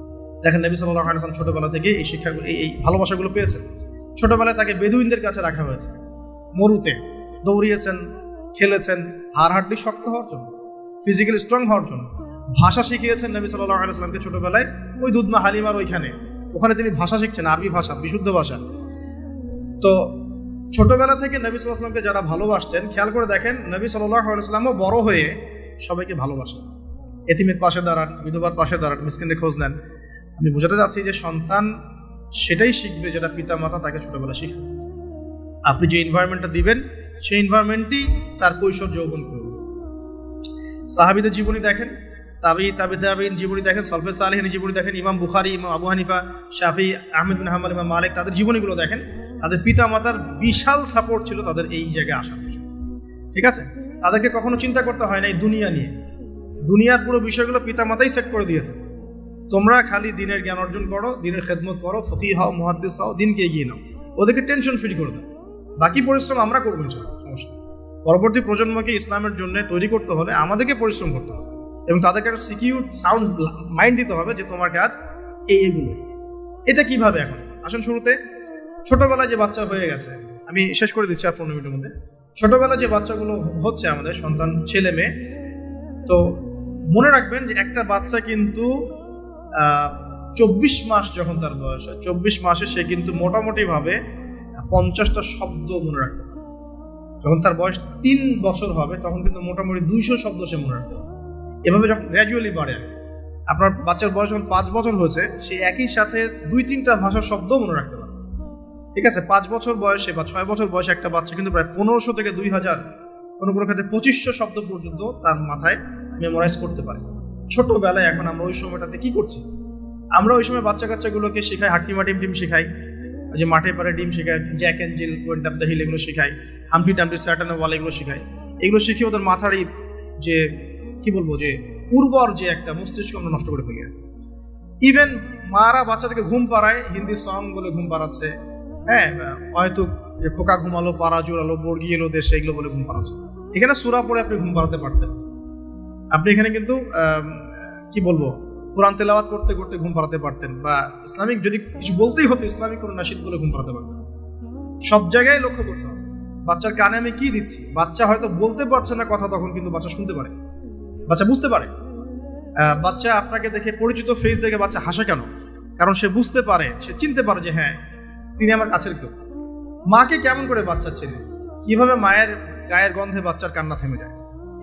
দেখেন নবী সাল্লাল্লাহু আলাইহি ওয়াসাল্লাম ছোটবেলা থেকে এই শিক্ষাগুলো, এই ভালোবাসাগুলো পেয়েছেন। ছোটবেলায় তাকে বেদুইনদের কাছে রাখা হয়েছে, মরুতে দৌড়িয়েছেন, খেলেছেন, হাড়হাড্ডি শক্ত হওয়ার জন্য, ফিজিক্যালি স্ট্রং হওয়ার জন্য। ভাষা শিখিয়েছেন নবী সাল্লাল্লাহু আলাইহি ওয়াসাল্লামকে ছোটবেলায়, ওই দুধমা হালিমার ওখানে তিনি ভাষা শিখছেন, আরবি ভাষা, বিশুদ্ধ ভাষা। তো ছোটবেলা থেকে নবী সাল্লাল্লাহু আলাইহি ওয়াসাল্লামকে যারা ভালোবাসতেন, খেয়াল করে দেখেন নবী সাল্লাল্লাহু আলাইহি ওয়াসাল্লামও বড় হয়ে সবাইকে ভালোবাসেন। এতিমের পাশে দাঁড়ান, বিধবার পাশে দাঁড়ান, মিসকিনের খোঁজ নেন। আমি বোঝাতে যাচ্ছি যে সন্তান সেটাই শিখবে যেটা পিতা মাতা তাকে ছোটবেলা শিখাবে। আপনি যে এনভায়রনমেন্টটা দিবেন সেই এনভায়রনমেন্টই তার কৈশোর যৌবন করবে। সাহাবীদের জীবনী দেখেন, তাবিঈন জীবনী দেখেন, সলফে সালেহিনের জীবনী দেখেন, ইমাম বুখারী, ইমাম আবু হানিফা, শাফি, আহমেদ বিন হাম্বল, ইমাম মালিক, তাদের জীবনীগুলো দেখেন। তাদের পিতা মাতার বিশাল সাপোর্ট ছিল তাদের এই জায়গায় আসার পিছনে। ঠিক আছে, তাদেরকে কখনো চিন্তা করতে হয় না এই দুনিয়া নিয়ে। দুনিয়ার পুরো বিষয়গুলো পিতা মাতাই সেট করে দিয়েছে। তোমরা খালি দিনের জ্ঞান অর্জন করো, দিনের খেদমত করো, ফকিহ হও, মুহাদ্দিস হও, দিনকে এগিয়ে নাও। ওদেরকে টেনশন ফ্রি করে দাও, বাকি পরিশ্রম আমরা করবো ইনশাআল্লাহ, সমস্যা। পরবর্তী প্রজন্মকে ইসলামের জন্য তৈরি করতে হলে আমাদেরকে পরিশ্রম করতে হবে এবং তাদেরকে একটা সিকিউর সাউন্ড মাইন্ড দিতে হবে যে তোমার কাজ এইগুলো। এটা কিভাবে? এখন আসুন শুরুতে ছোটবেলায় যে বাচ্চা হয়ে গেছে, আমি শেষ করে দিচ্ছি আর 15 মিনিটের মধ্যে। ছোটবেলায় যে বাচ্চাগুলো হচ্ছে আমাদের সন্তান, ছেলে মেয়ে, তো মনে রাখবেন যে একটা বাচ্চা কিন্তু 24 মাস যখন তার বয়স হয়, 24 মাসে সে কিন্তু মোটামুটি ভাবে 50টা শব্দ মনে রাখতে পারে। যখন তার বয়স 3 বছর হবে তখন কিন্তু মোটামুটি 200 শব্দ সে মনে রাখতে পারে। এভাবে যখন গ্র্যাজুয়ালি বাড়ে, আপনার বাচ্চার বয়স যখন 5 বছর হয়েছে, সে একই সাথে 2-3টা ভাষার শব্দ মনে রাখতে পারে। ঠিক আছে, 5 বছর বয়সে বা 6 বছর বয়সে একটা বাচ্চা কিন্তু প্রায় 1500 থেকে 2000, কোনো ক্ষেত্রে 2500 শব্দ পর্যন্ত তার মাথায় মেমোরাইজ করতে পারে ছোটবেলায়। এখন আমরা ওই সময়টাতে কি করছি? আমরা ওই সময় বাচ্চা কাচ্চাগুলোকে শেখাই হাট্টিমাটিম ডিম শেখাই, যে মাঠে পারে ডিম শেখায়, Jack and Jill, went up the hill, এগুলো শেখাই, হামফ্রি টামফ্রি স্যাটার্ন ওয়াল, এগুলো শেখাই। এগুলো শিখিয়ে ওদের মাথার এই যে কি বলবো, যে উর্বর যে একটা মস্তিষ্ক আমরা নষ্ট করে ফেলি। ইভেন মারা বাচ্চাদেরকে ঘুম পাড়ায়, হিন্দি সং বলে ঘুম পাড়াচ্ছে, হ্যাঁ, হয়তো যে খোকা ঘুমালো, পাড়া জোড়ালো, বর্গি এলো দেশে, এগুলো বলে ঘুম পাড়াচ্ছে। এখানে সূরা পড়ে আপনি ঘুম পাড়াতে পারতেন। আপনি এখানে কিন্তু কি বলবো, কোরআন তেলাওয়াত করতে করতে ঘুম পাড়াতে পারতেন, বা ইসলামিক যদি কিছু বলতেই হতো ইসলামিক কোনো নাশিদ বলে ঘুম পাড়াতে পারতেন। সব জায়গায় লক্ষ্য করতে হবে বাচ্চার কানে আমি কি দিচ্ছি। বাচ্চা হয়তো বলতে পারছে না কথা, তখন কিন্তু বাচ্চা শুনতে পারে, বাচ্চা বুঝতে পারে। বাচ্চা আপনাকে দেখে, পরিচিত ফেস দেখে বাচ্চা হাসে কেন? কারণ সে বুঝতে পারে, সে চিনতে পারে যে হ্যাঁ তিনি আমার কাছের কেউ। মাকে কেমন করে বাচ্চা চেনে? কিভাবে মায়ের গায়ের গন্ধে বাচ্চার কান্না থেমে যায়?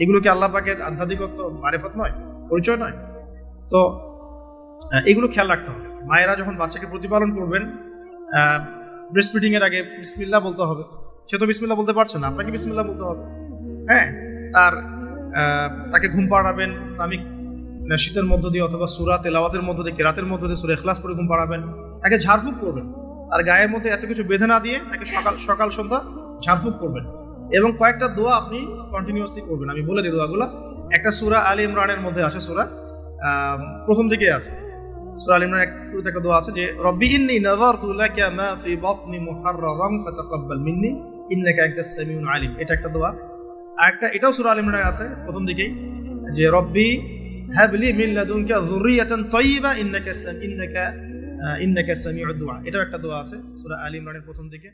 এগুলো কি আল্লাহ পাকের আধ্যাত্মিকত্ব, মারিফত নয়, পরিচয় নয়? তো এগুলো খেয়াল রাখতে হবে। মায়েরা যখন বাচ্চাকে প্রতিপালন করবেন, ব্রেস্ট ফিডিং এর আগে বিসমিল্লাহ বলতে হবে। সে তো বিসমিল্লাহ বলতে পারছে না, আপনাকে বিসমিল্লাহ বলতে হবে। হ্যাঁ, তাকে ঘুম পাড়াবেন ইসলামিক নাশিদের মধ্য দিয়ে, অথবা সূরা তেলাওয়াতের মধ্য দিয়ে, কেরাতের মধ্য দিয়ে, সূরা ইখলাস পড়ে ঘুম পাড়াবেন। তাকে ঝাড়ফুঁক করবেন, তার গায়ের মধ্যে এত কিছু বেঁধে না দিয়ে তাকে সকাল সন্ধ্যা ঝাড়ফুঁক করবেন। এবং কয়েকটা দোয়া আপনি কন্টিনিউয়াসলি করবেন। আমি বলে দিই দোয়াগুলা। একটা সূরা আলী ইমরানের মধ্যে আছে, সূরা প্রথম দিকে আছে, সূরা আলী ইমরানের শুরুতে একটা দোয়া আছে যে রব্বি ইন্নী নাযারতু লাকা মা ফি বাতনি মুহাররারান ফাতাকাব্বাল মিন্নী ইন্নাকা আনতাস সামিউল আলিম। এটা একটা দোয়া। আর একটা, এটাও সূরা আলী ইমরানে আছে প্রথম দিকেই, যে রব্বি হাবলি মিন লাদুনকা যুররিয়াতান তাইয়্যিবা ইন্নাকা সামিউদ দুআ। এটাও একটা দোয়া আছে সূরা আলী ইমরানের প্রথম দিকে।